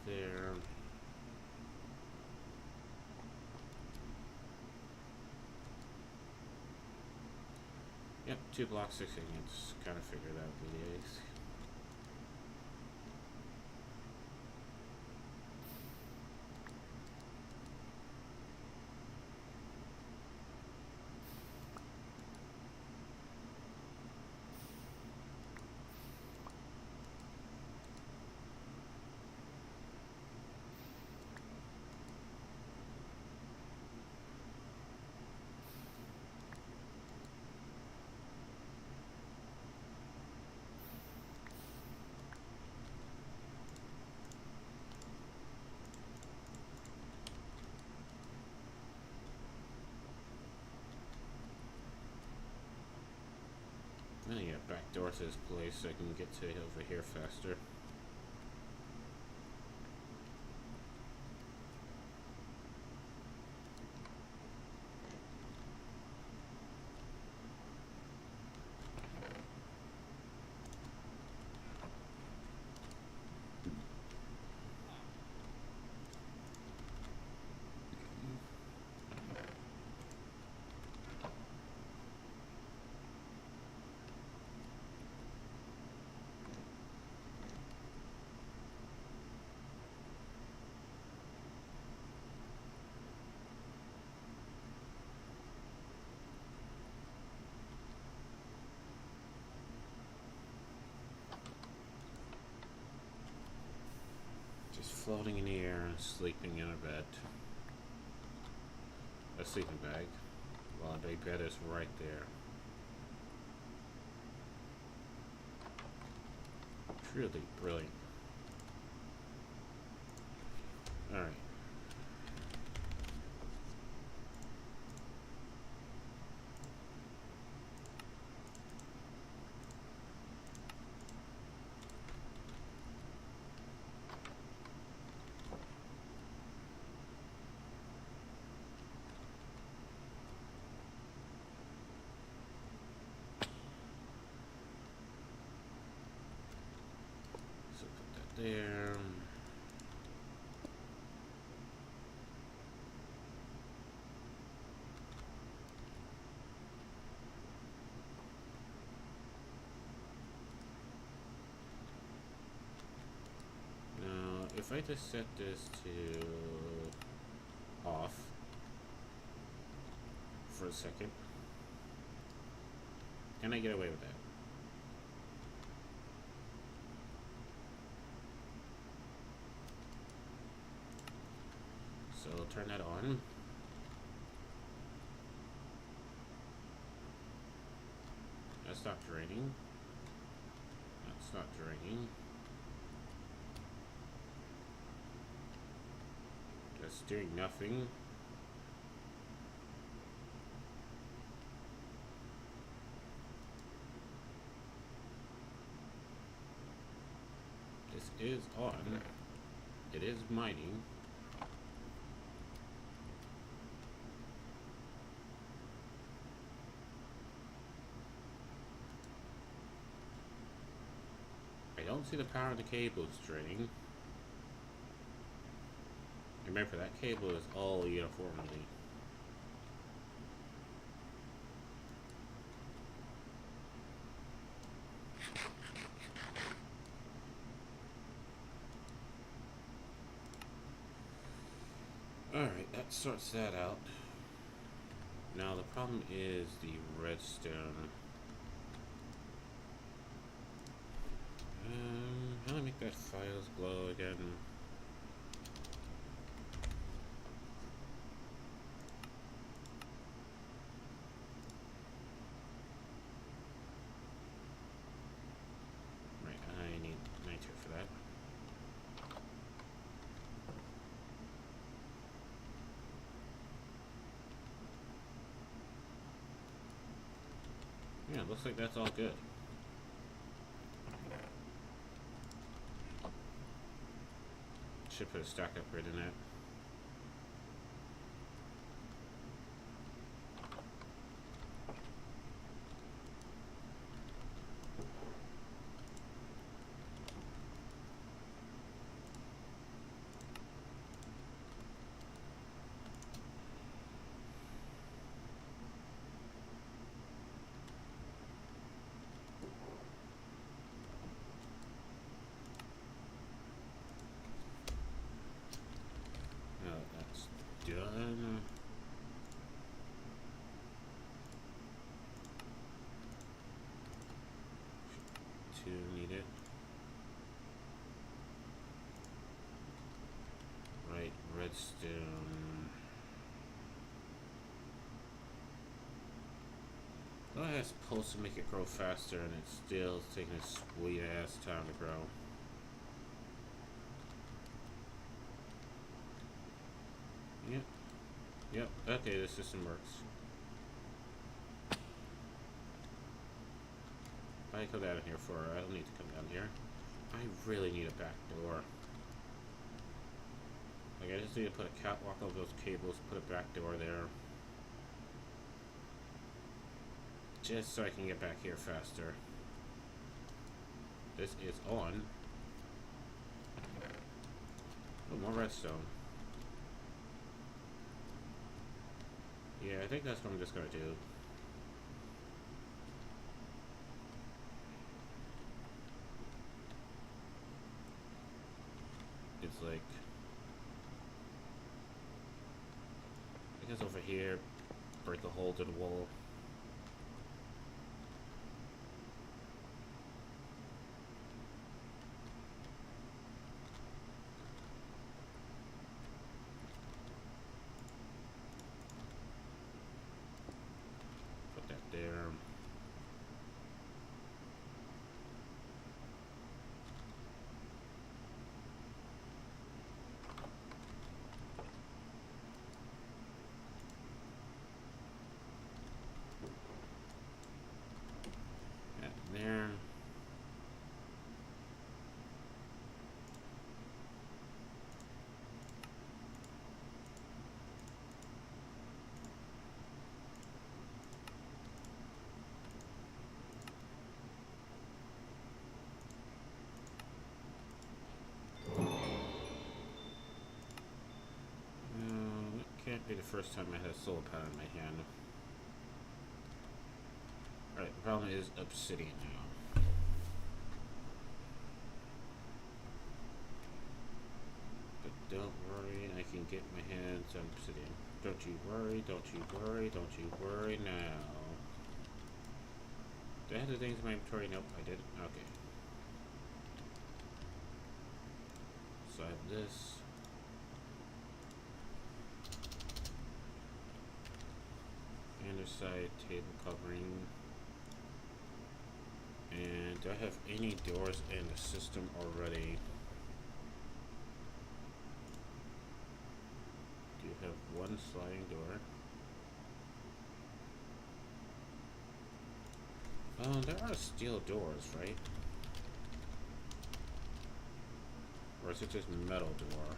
There. Yep, 2 blocks, 6 ingots. Kind of figured out the eggs. I'm gonna get back door to this place so I can get to over here faster. Just floating in the air and sleeping in a bed. A sleeping bag. Well, a big bed is right there. Truly brilliant. Alright. So put that there. Now, if I just set this to off for a second, can I get away with that? So I'll turn that on. That's not draining. That's not draining. That's doing nothing. This is on. It is mining. I don't see the power of the cables draining. Remember, that cable is all uniformly. Alright, that sorts that out. Now the problem is the redstone. How do I make that files glow again? Right, I need nitro for that. Yeah, looks like that's all good. Should put a stack upgrade in that. Now that that's done. Two needed. Right, redstone. Though it has pulse to make it grow faster, and it's still taking a sweet ass time to grow. Yep. Yep. Okay, the system works. I come down here for her. I don't need to come down here. I really need a back door. Like, I just need to put a catwalk over those cables, put a back door there. Just so I can get back here faster. This is on. Oh, more redstone. Yeah, I think that's what I'm just gonna do. It's like, I guess over here, break a hole to the wall. Put that there. That there. Can't be the first time I had a solar panel in my hand. Alright, the problem is obsidian now. But don't worry, I can get my hands on obsidian. Don't you worry, don't you worry, don't you worry now. Do I have the things in my inventory? Nope, I didn't. Okay. So I have this. Underside table covering. And do I have any doors in the system already? Do you have one sliding door? Oh, there are steel doors, right? Or is it just metal door?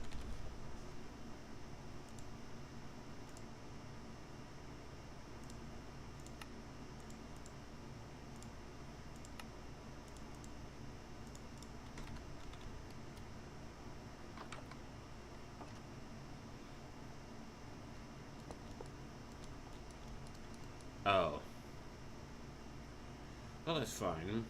Oh, that's fine.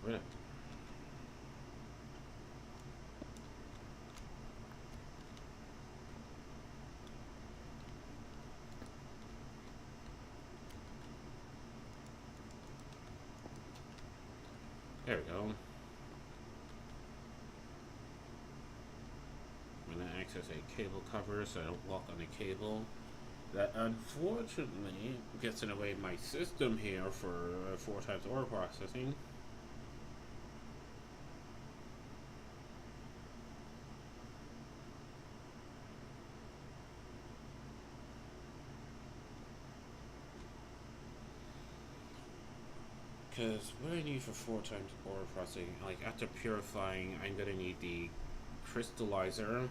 Where? There we go. I'm gonna access a cable cover so I don't walk on a cable. That unfortunately gets in the way of my system here for 4 times ore processing. Because what I need for 4 times ore processing, like after purifying, I'm gonna need the crystallizer.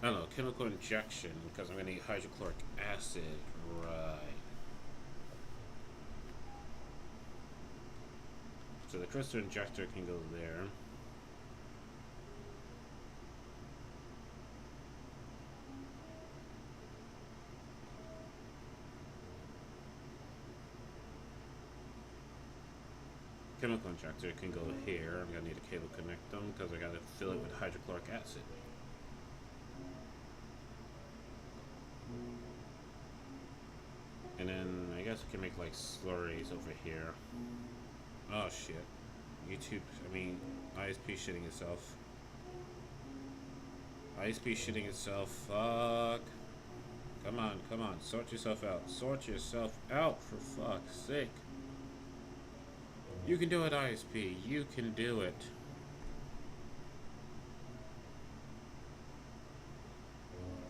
I don't know, chemical injection, because I'm gonna need hydrochloric acid. Right. So the crystal injector can go there. Chemical injector can go here. I'm gonna need a cable connect them because I gotta fill it with hydrochloric acid. And then I guess I can make like slurries over here. Oh shit. YouTube, ISP shitting itself. ISP shitting itself. Fuck. Come on, come on. Sort yourself out. Sort yourself out, for fuck's sake. You can do it, ISP. You can do it.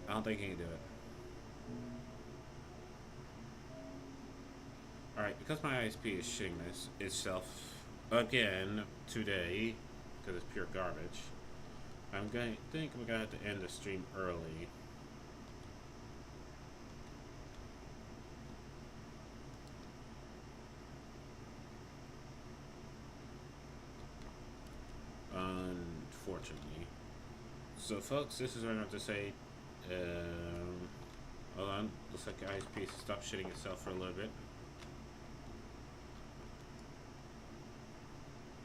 I don't think you can do it. Alright, because my ISP is shitting this itself again today, because it's pure garbage, I think I'm gonna have to end the stream early. Unfortunately. So folks, this is what I have to say. Hold on, looks like ISP stopped shitting itself for a little bit.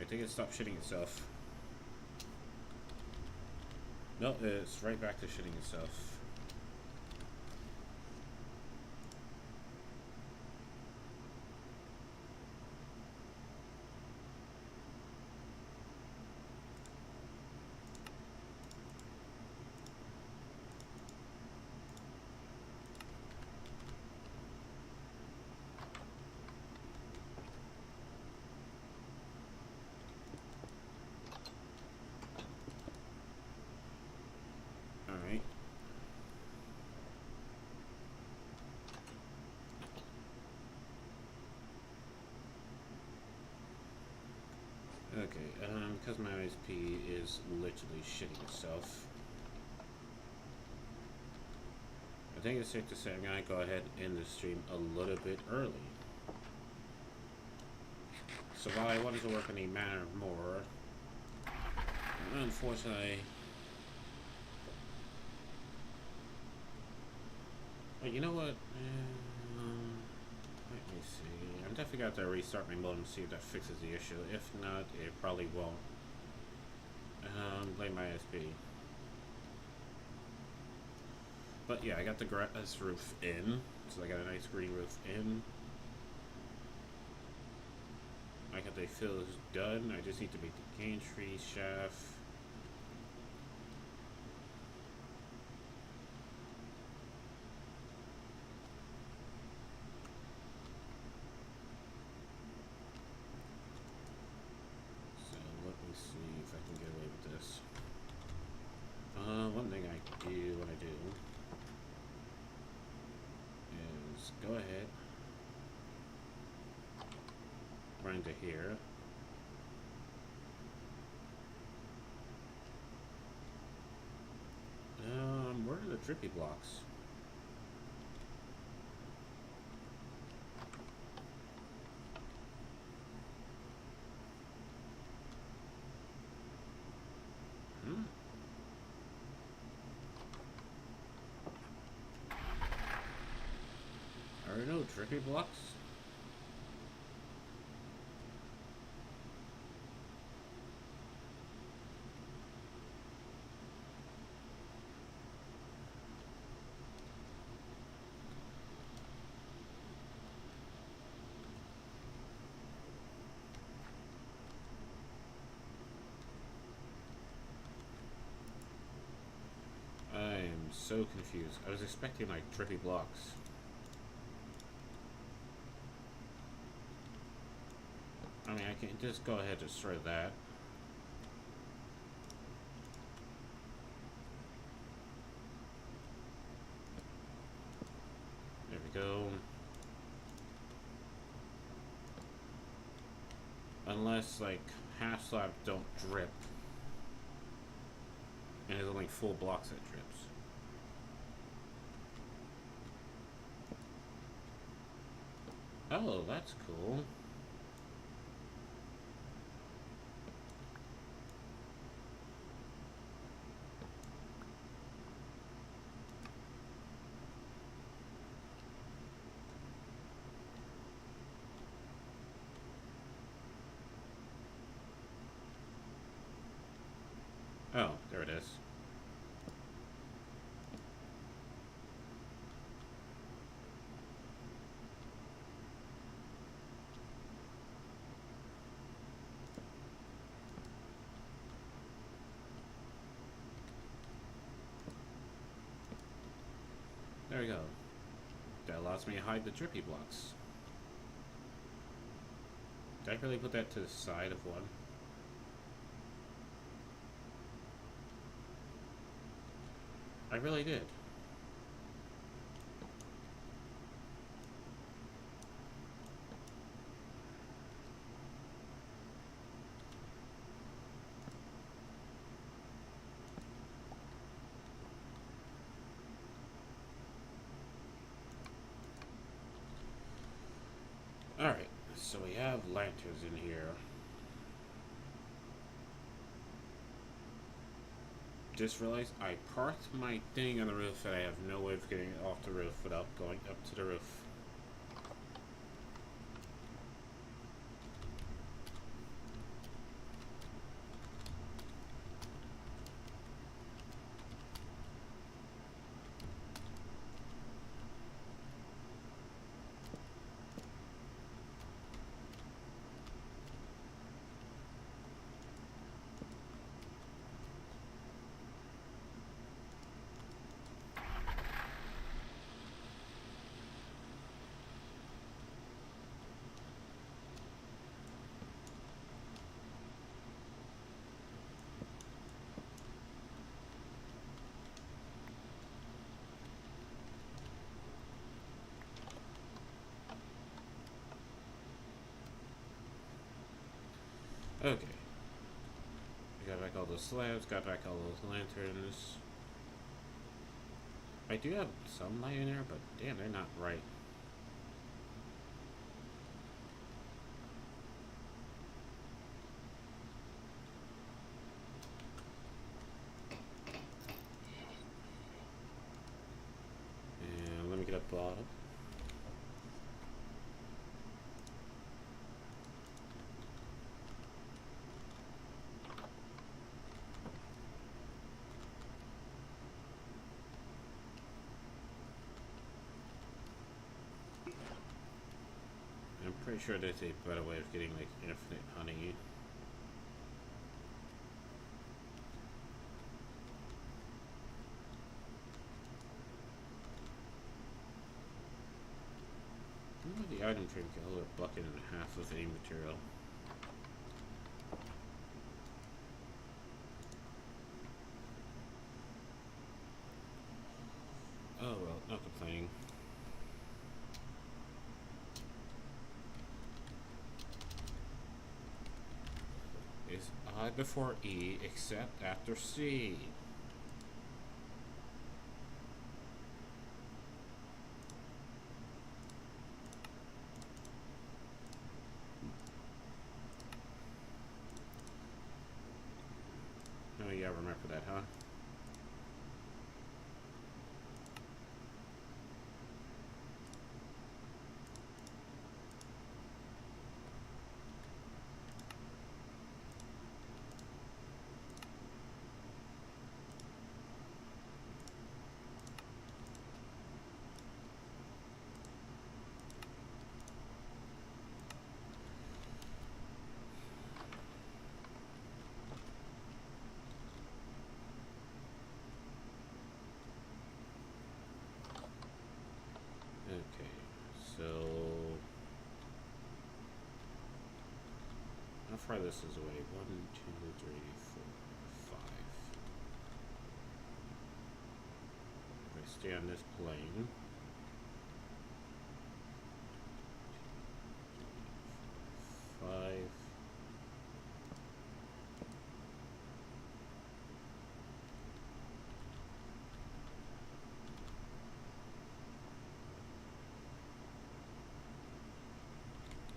I think it stopped shitting itself. No, it's right back to shitting itself. Alright. Okay, because my ISP is literally shitting itself, I think it's safe to say I'm gonna go ahead and end the stream a little bit early. So while I wanted to work on the Manor more, unfortunately, well, you know what? Let me see. I'm definitely going to have to restart my modem to see if that fixes the issue. If not, it probably won't. Blame my ISP. But yeah, I got the grass roof in, so I got a nice green roof in. I got the fills done. I just need to make the gantry shaft. So let me see if I can get away with this. One thing I do want to do is go ahead, run to here. trippy blocks. Are there no trippy blocks? I am so confused. I was expecting like trippy blocks. I mean, I can just go ahead and destroy that. There we go. Unless, like, half slabs don't drip. And there's only full blocks that drips. Oh, that's cool. Oh, there it is. There we go. That allows me to hide the drippy blocks. Did I really put that to the side of one? I really did. Alright, so we have lanterns in here. Just realized I parked my thing on the roof and I have no way of getting it off the roof without going up to the roof. Okay. We got back all those slabs, got back all those lanterns. I do have some light in there, but damn, they're not right. And let me get up bottom. I'm pretty sure there's a better way of getting like infinite honey. The item tree can hold a bucket and a half of any material. Oh well, not complaining. Is I before E except after C? remember that, huh? Okay, so how far this is away? 1, 2, 3, 4, 5. If I stay on this plane, 5.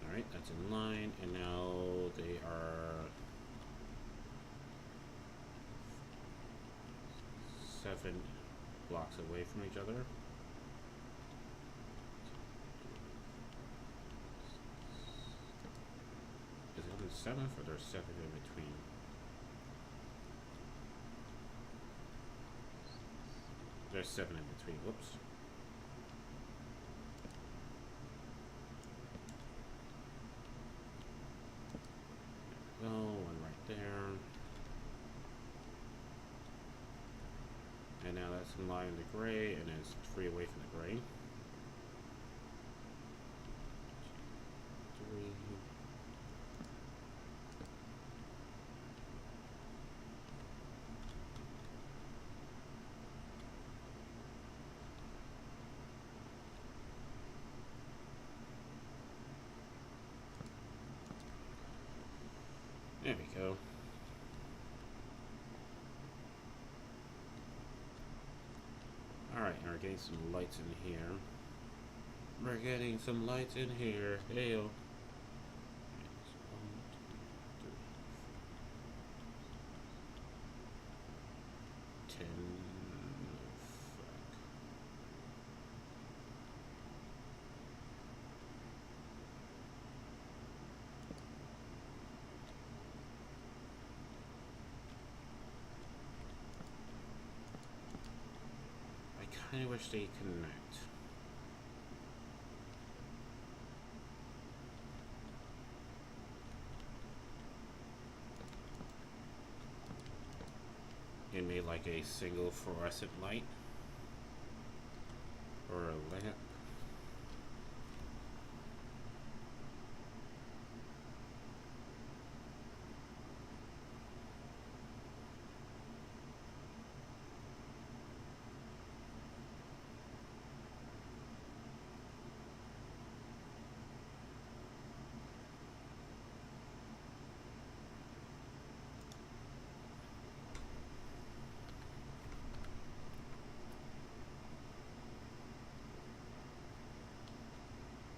Alright, that's in line, and now they are 7 blocks away from each other. Is it on the 7th or there's 7 in between? There's 7 in between. Whoops. There we go, one right there. And now that's in line with the gray, and it's 3 away from the gray. 3. There we go. Alright, now we're getting some lights in here. We're getting some lights in here. Heyo. 10. I kind of wish they connect. It made like a single fluorescent light or a lamp.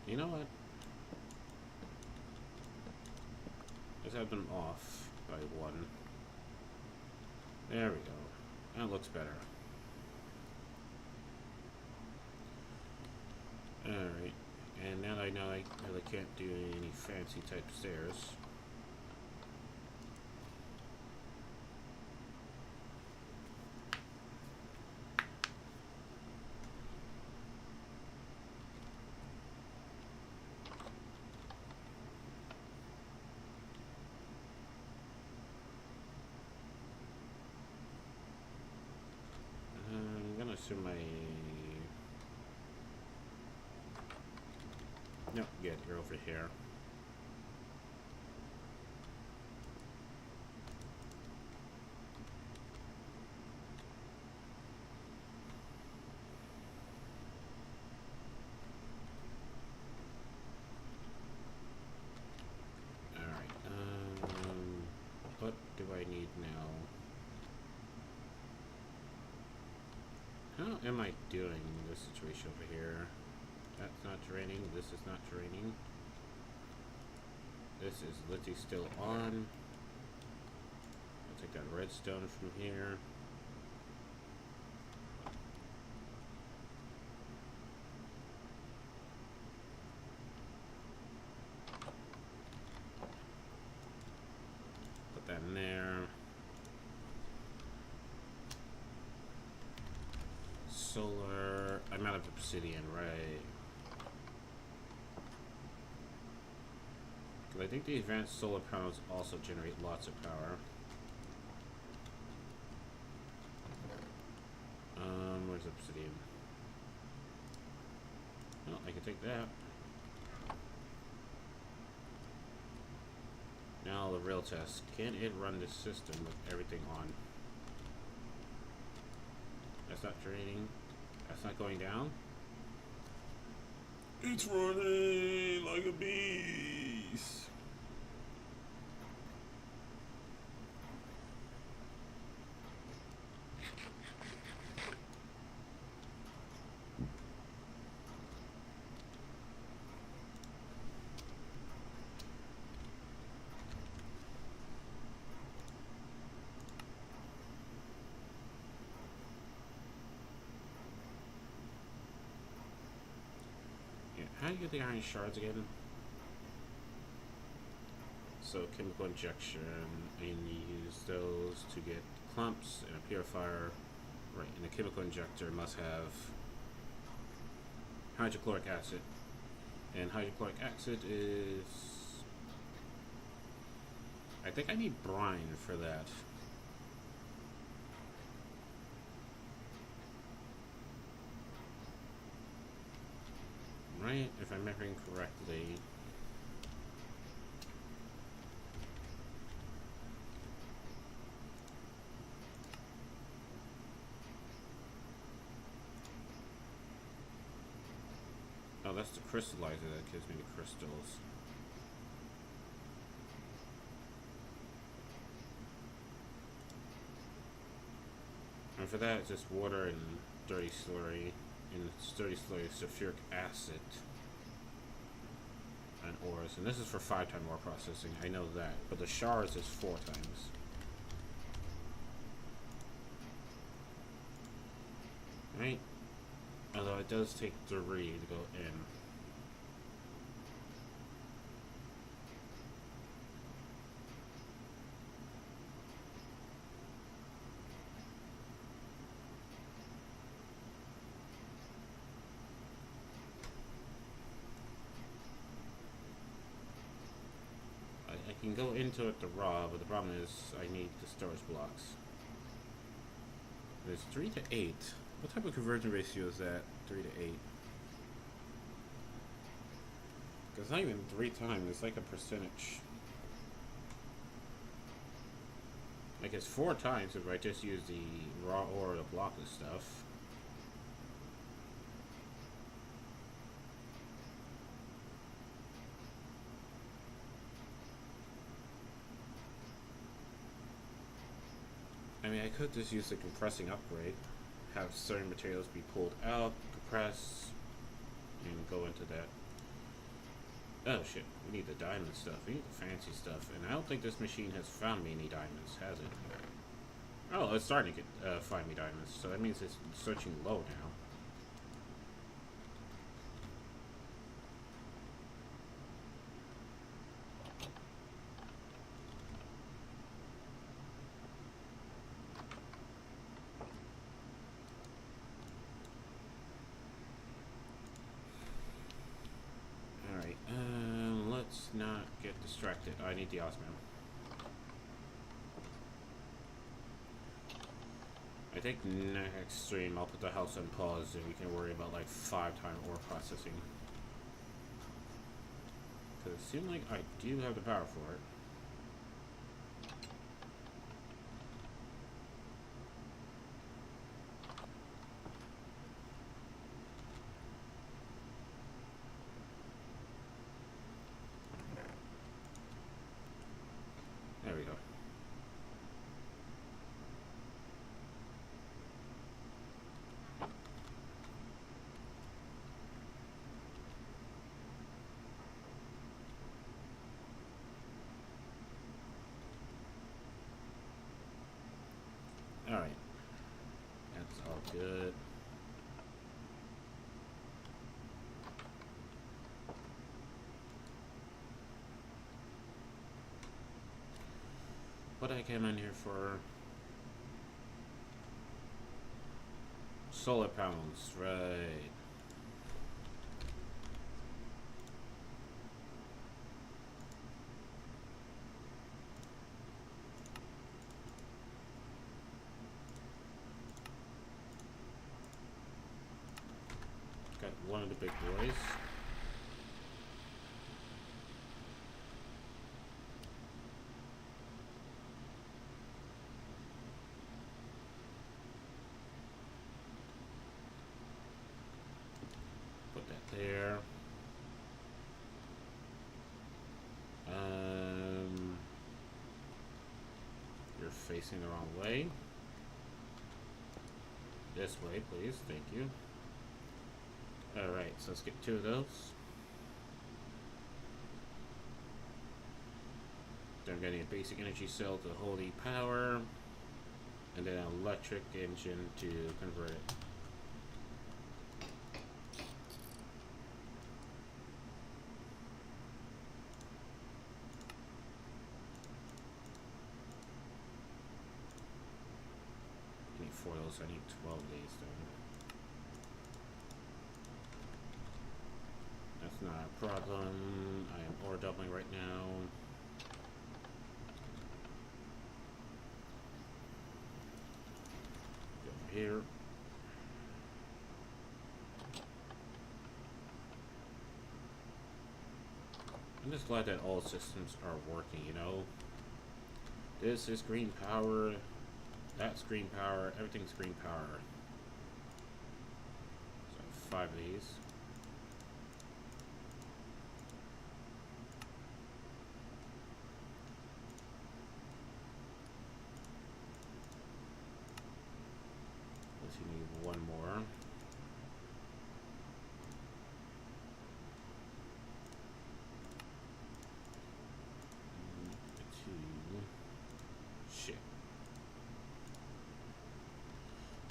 You know what? Let's have them off by 1. There we go. That looks better. Alright. And now that I know I really can't do any fancy type stairs. I'm gonna assume my... Nope, good, you're over here. What do I need now? How am I doing in this situation over here? That's not draining. This is not draining. This is literally still on. I'll take that redstone from here. Put that in there. Solar. I'm out of obsidian, right? Because I think the advanced solar panels also generate lots of power. Where's obsidian? Oh, I can take that. Now the real test. Can it run this system with everything on? That's not draining. That's not going down. It's running like a beast. How do you get the iron shards again? So chemical injection, and you use those to get clumps and a purifier. Right, and the chemical injector must have hydrochloric acid. And hydrochloric acid is... I think I need brine for that. Right, if I'm remembering correctly. Oh, that's the crystallizer that gives me the crystals. And for that, it's just water and dirty slurry. And dirty slurry sulfuric acid and ores. And this is for 5-time ore processing, I know that. But the shards is 4 times. Right? Although it does take 3 to go in. I can go into it the raw, but the problem is I need the storage blocks. There's 3 to 8. What type of conversion ratio is that? 3 to 8. Because not even 3 times, it's like a percentage. Like it's 4 times if I just use the raw ore to block this stuff. I mean, I could just use the compressing upgrade. Have certain materials be pulled out, compress, and go into that. Oh shit, we need the diamond stuff. We need the fancy stuff. And I don't think this machine has found me any diamonds, has it? Oh, it's starting to get, find me diamonds. So that means it's searching low now. Alright, let's not get distracted. I need the Osman. I think next stream I'll put the house on pause and we can worry about like 5-time ore processing. Because it seems like I do have the power for it. There we go. good. What I came in here for? Solar panels, right. Got one of the big boys. Put that there. You're facing the wrong way. This way, please. Thank you. Alright, so let's get 2 of those. Then I'm getting a basic energy cell to hold the power, and then an electric engine to convert it. I need 4 of those, I need 12 of these though. That's not a problem. I am ore doubling right now. Over here. I'm just glad that all systems are working, you know? This is green power. That's green power. Everything's green power. So 5 of these. You need 1 more. Shit.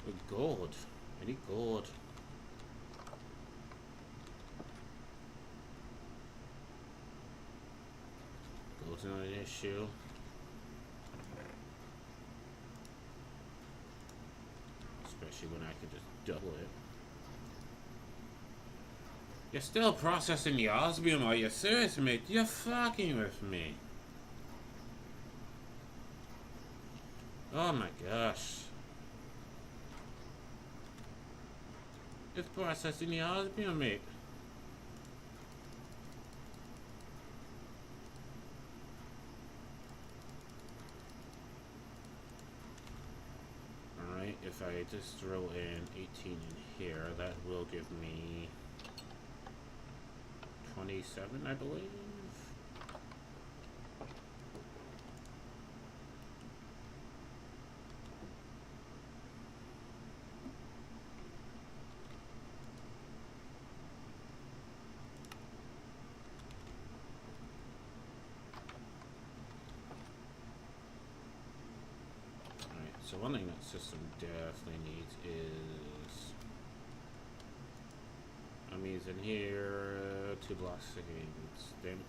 With gold. I need gold. Gold's not an issue. Especially when I can just double it. You're still processing the osmium, are you serious, mate? You're fucking with me. Oh my gosh. It's processing the osmium, mate. Alright, if I just throw in 18 in here, that will give me 27, I believe. So one thing that system definitely needs is amines in here, 2 blocks seconds. Damn it.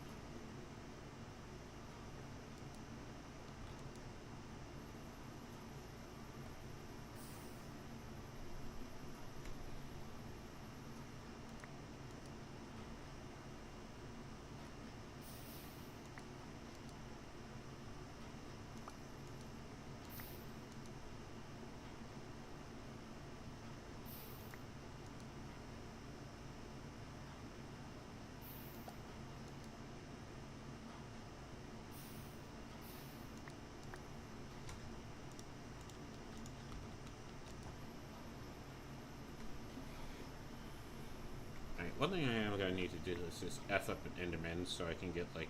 One thing I am gonna need to do is just F up an Enderman so I can get like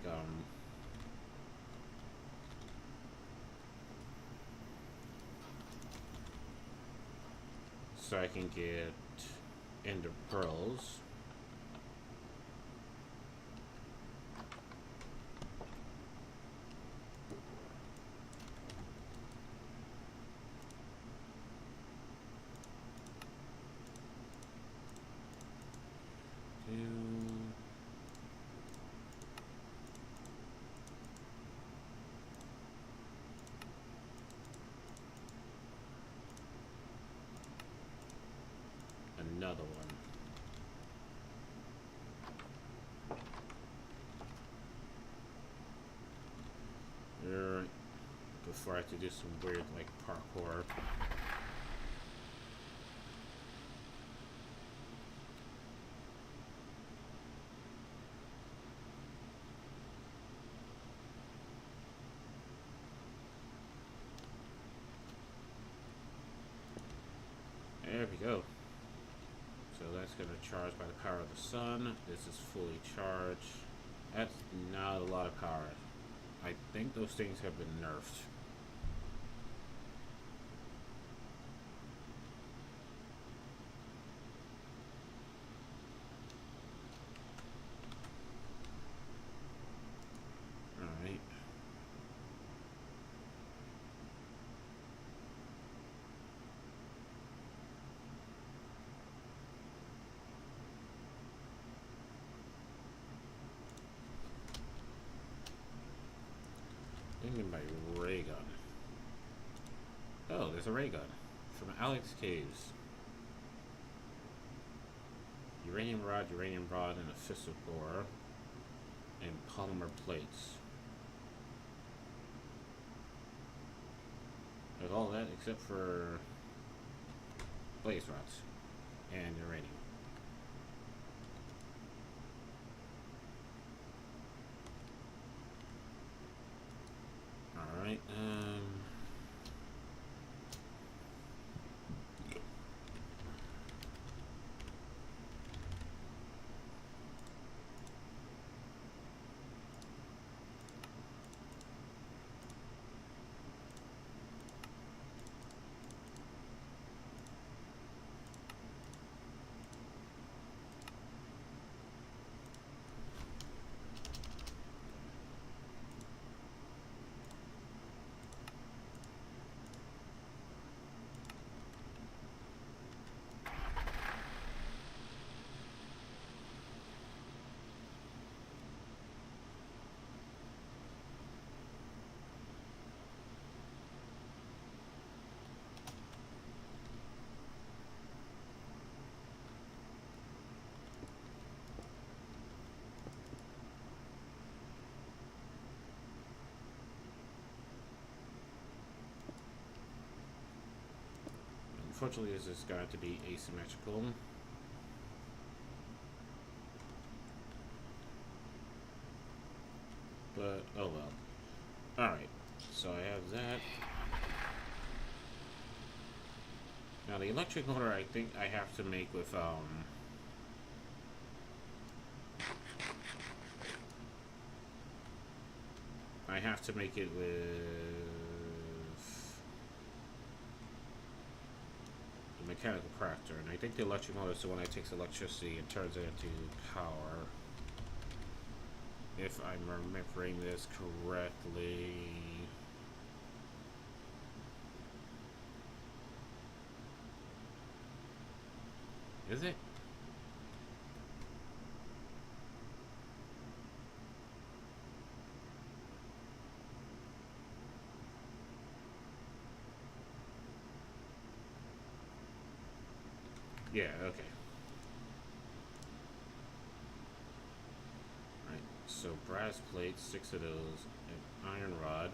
so I can get Ender Pearls. another one. Alright. Before I have to do some weird, like, parkour. There we go. So that's going to charge by the power of the sun. This is fully charged. That's not a lot of power. I think those things have been nerfed. Alright. Thinking by ray gun. Oh, there's a ray gun from Alex Caves. Uranium rod, and a fist of ore, and polymer plates. There's all that except for blaze rods and uranium. Alright, unfortunately, this is going to be asymmetrical. But, oh well. Alright, so I have that. Now, the electric motor, I think I have to make with, I have to make it with mechanical crafter, and I think the electric motor is the one that takes electricity and turns it into power. If I'm remembering this correctly. Is it? Yeah, okay. Right, so brass plates, 6 of those, an iron rod,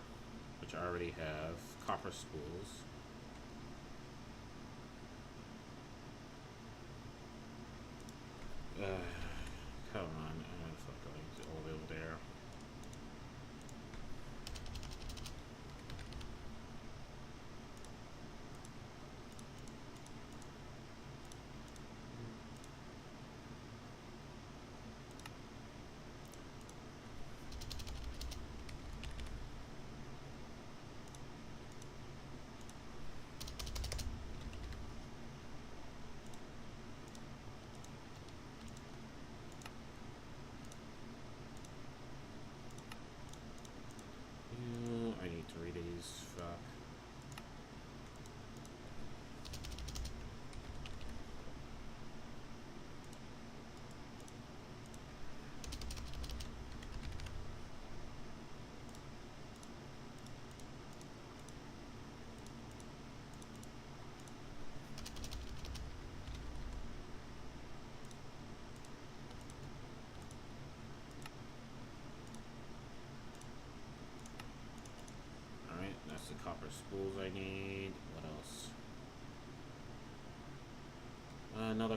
which I already have, copper spools. Come on, I'm gonna fuck going all the way over there.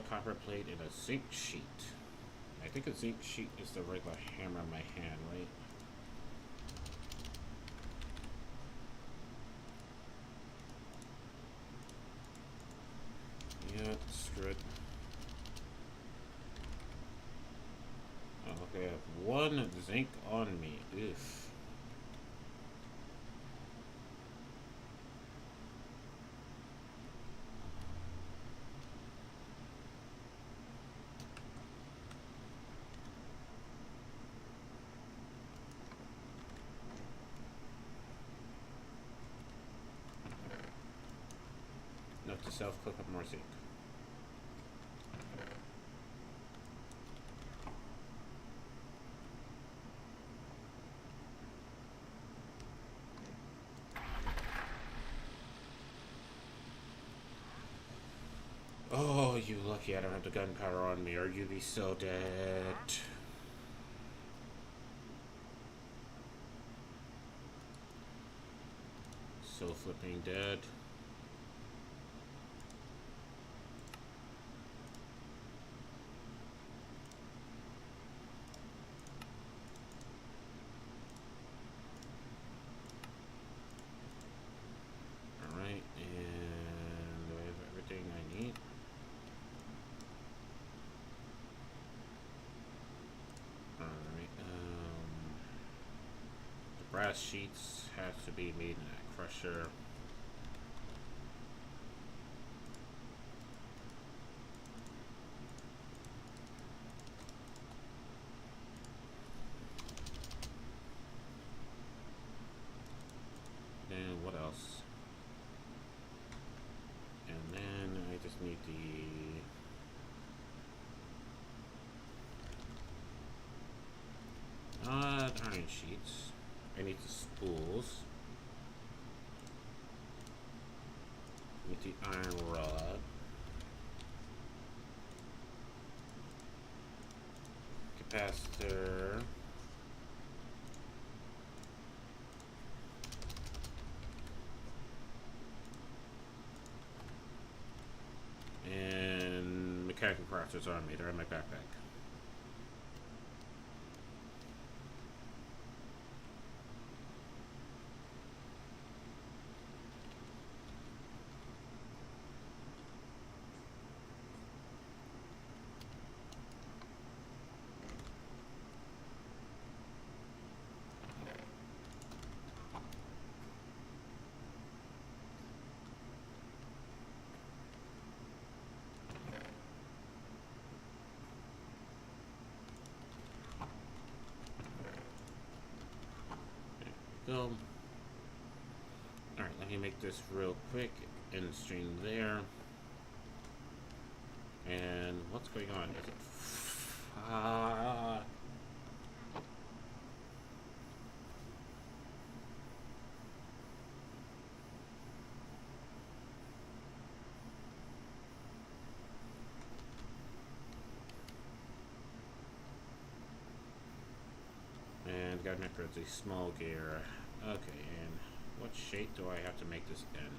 copper plate and a zinc sheet. I think a zinc sheet is the regular hammer in my hand, right? Yeah, screw it. Oh, okay, I have one zinc on me. Oof. Note to self, click up more zinc. Oh, you lucky I don't have the gunpowder on me, or you'd be so dead. So flipping dead. Alright, and do I have everything I need? Alright, the brass sheets have to be made in that crusher. And what else? And then I just need the iron sheets. I need the spools. I need the iron rod. Capacitor. And mechanical crafters on me. They're in my backpack. Go. Alright, let me make this real quick. End stream there. And what's going on? Is it and gotta remember it's a small gear. Okay, and what shape do I have to make this in?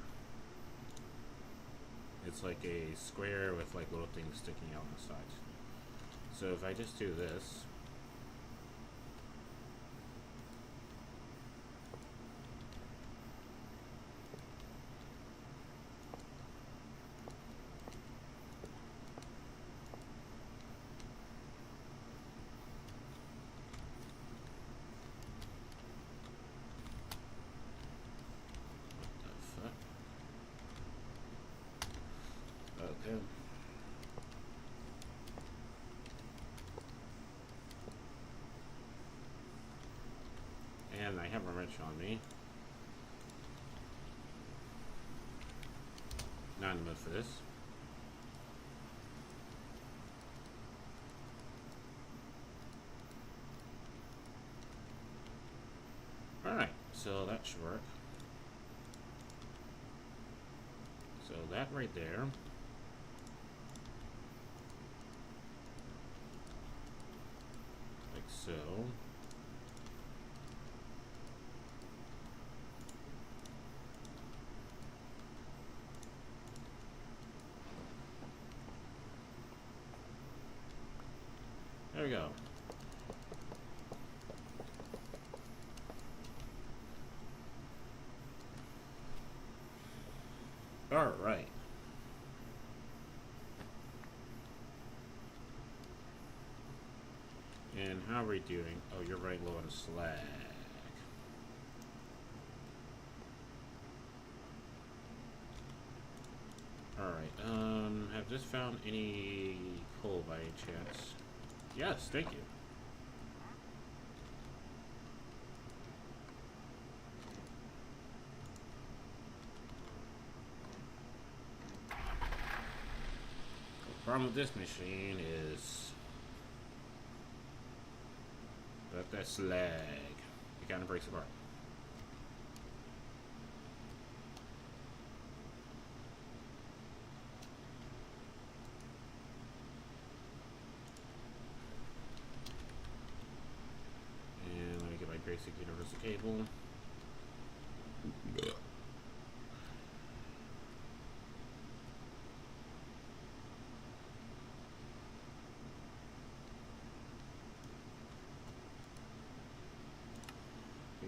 It's like a square with like little things sticking out on the sides. So if I just do this, okay. And I have a wrench on me. Not in the mood for this. Alright, so that should work. So that right there. Like so. Alright. And how are we doing? Oh, you're right low on slag. Alright, have just found any coal by any chance? Yes, thank you. The problem with this machine is that slag. It kind of breaks apart. And let me get my basic universal cable.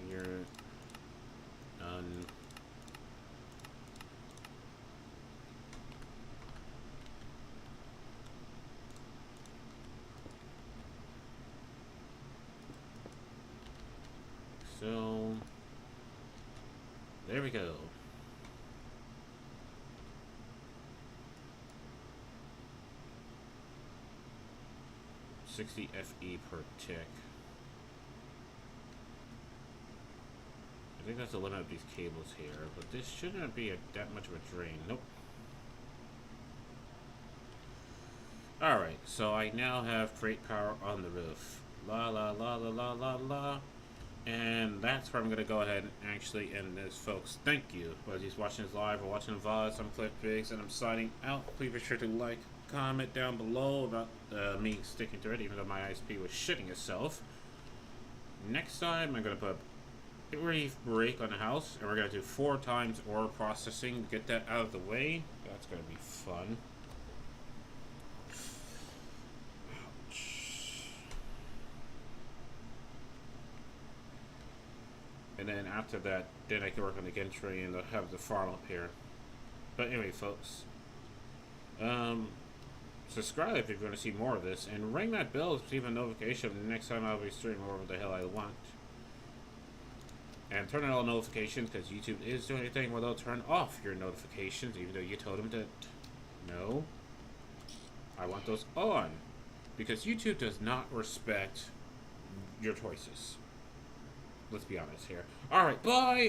Here, done. So, there we go. $60 FE per tick. I think that's the limit of these cables here, but this shouldn't be that much of a drain. Nope. Alright, so I now have freight power on the roof. La la la la la la la. And that's where I'm going to go ahead and actually end this, folks. Thank you. Whether you're watching this live or watching the VODs, I'm Cliff Biggs, and I'm signing out. Please be sure to like, comment down below about me sticking to it, even though my ISP was shitting itself. Next time, I'm going to put a brief break on the house, and we're going to do 4 times ore processing to get that out of the way. That's going to be fun. And then after that, then I can work on the gantry and have the farm up here. But anyway, folks, subscribe if you're going to see more of this, and ring that bell to receive a notification the next time I'll be streaming whatever the hell I want. And turn on all notifications, because YouTube is doing anything where they'll turn off your notifications, even though you told them that no. I want those on, because YouTube does not respect your choices. Let's be honest here. Alright, bye!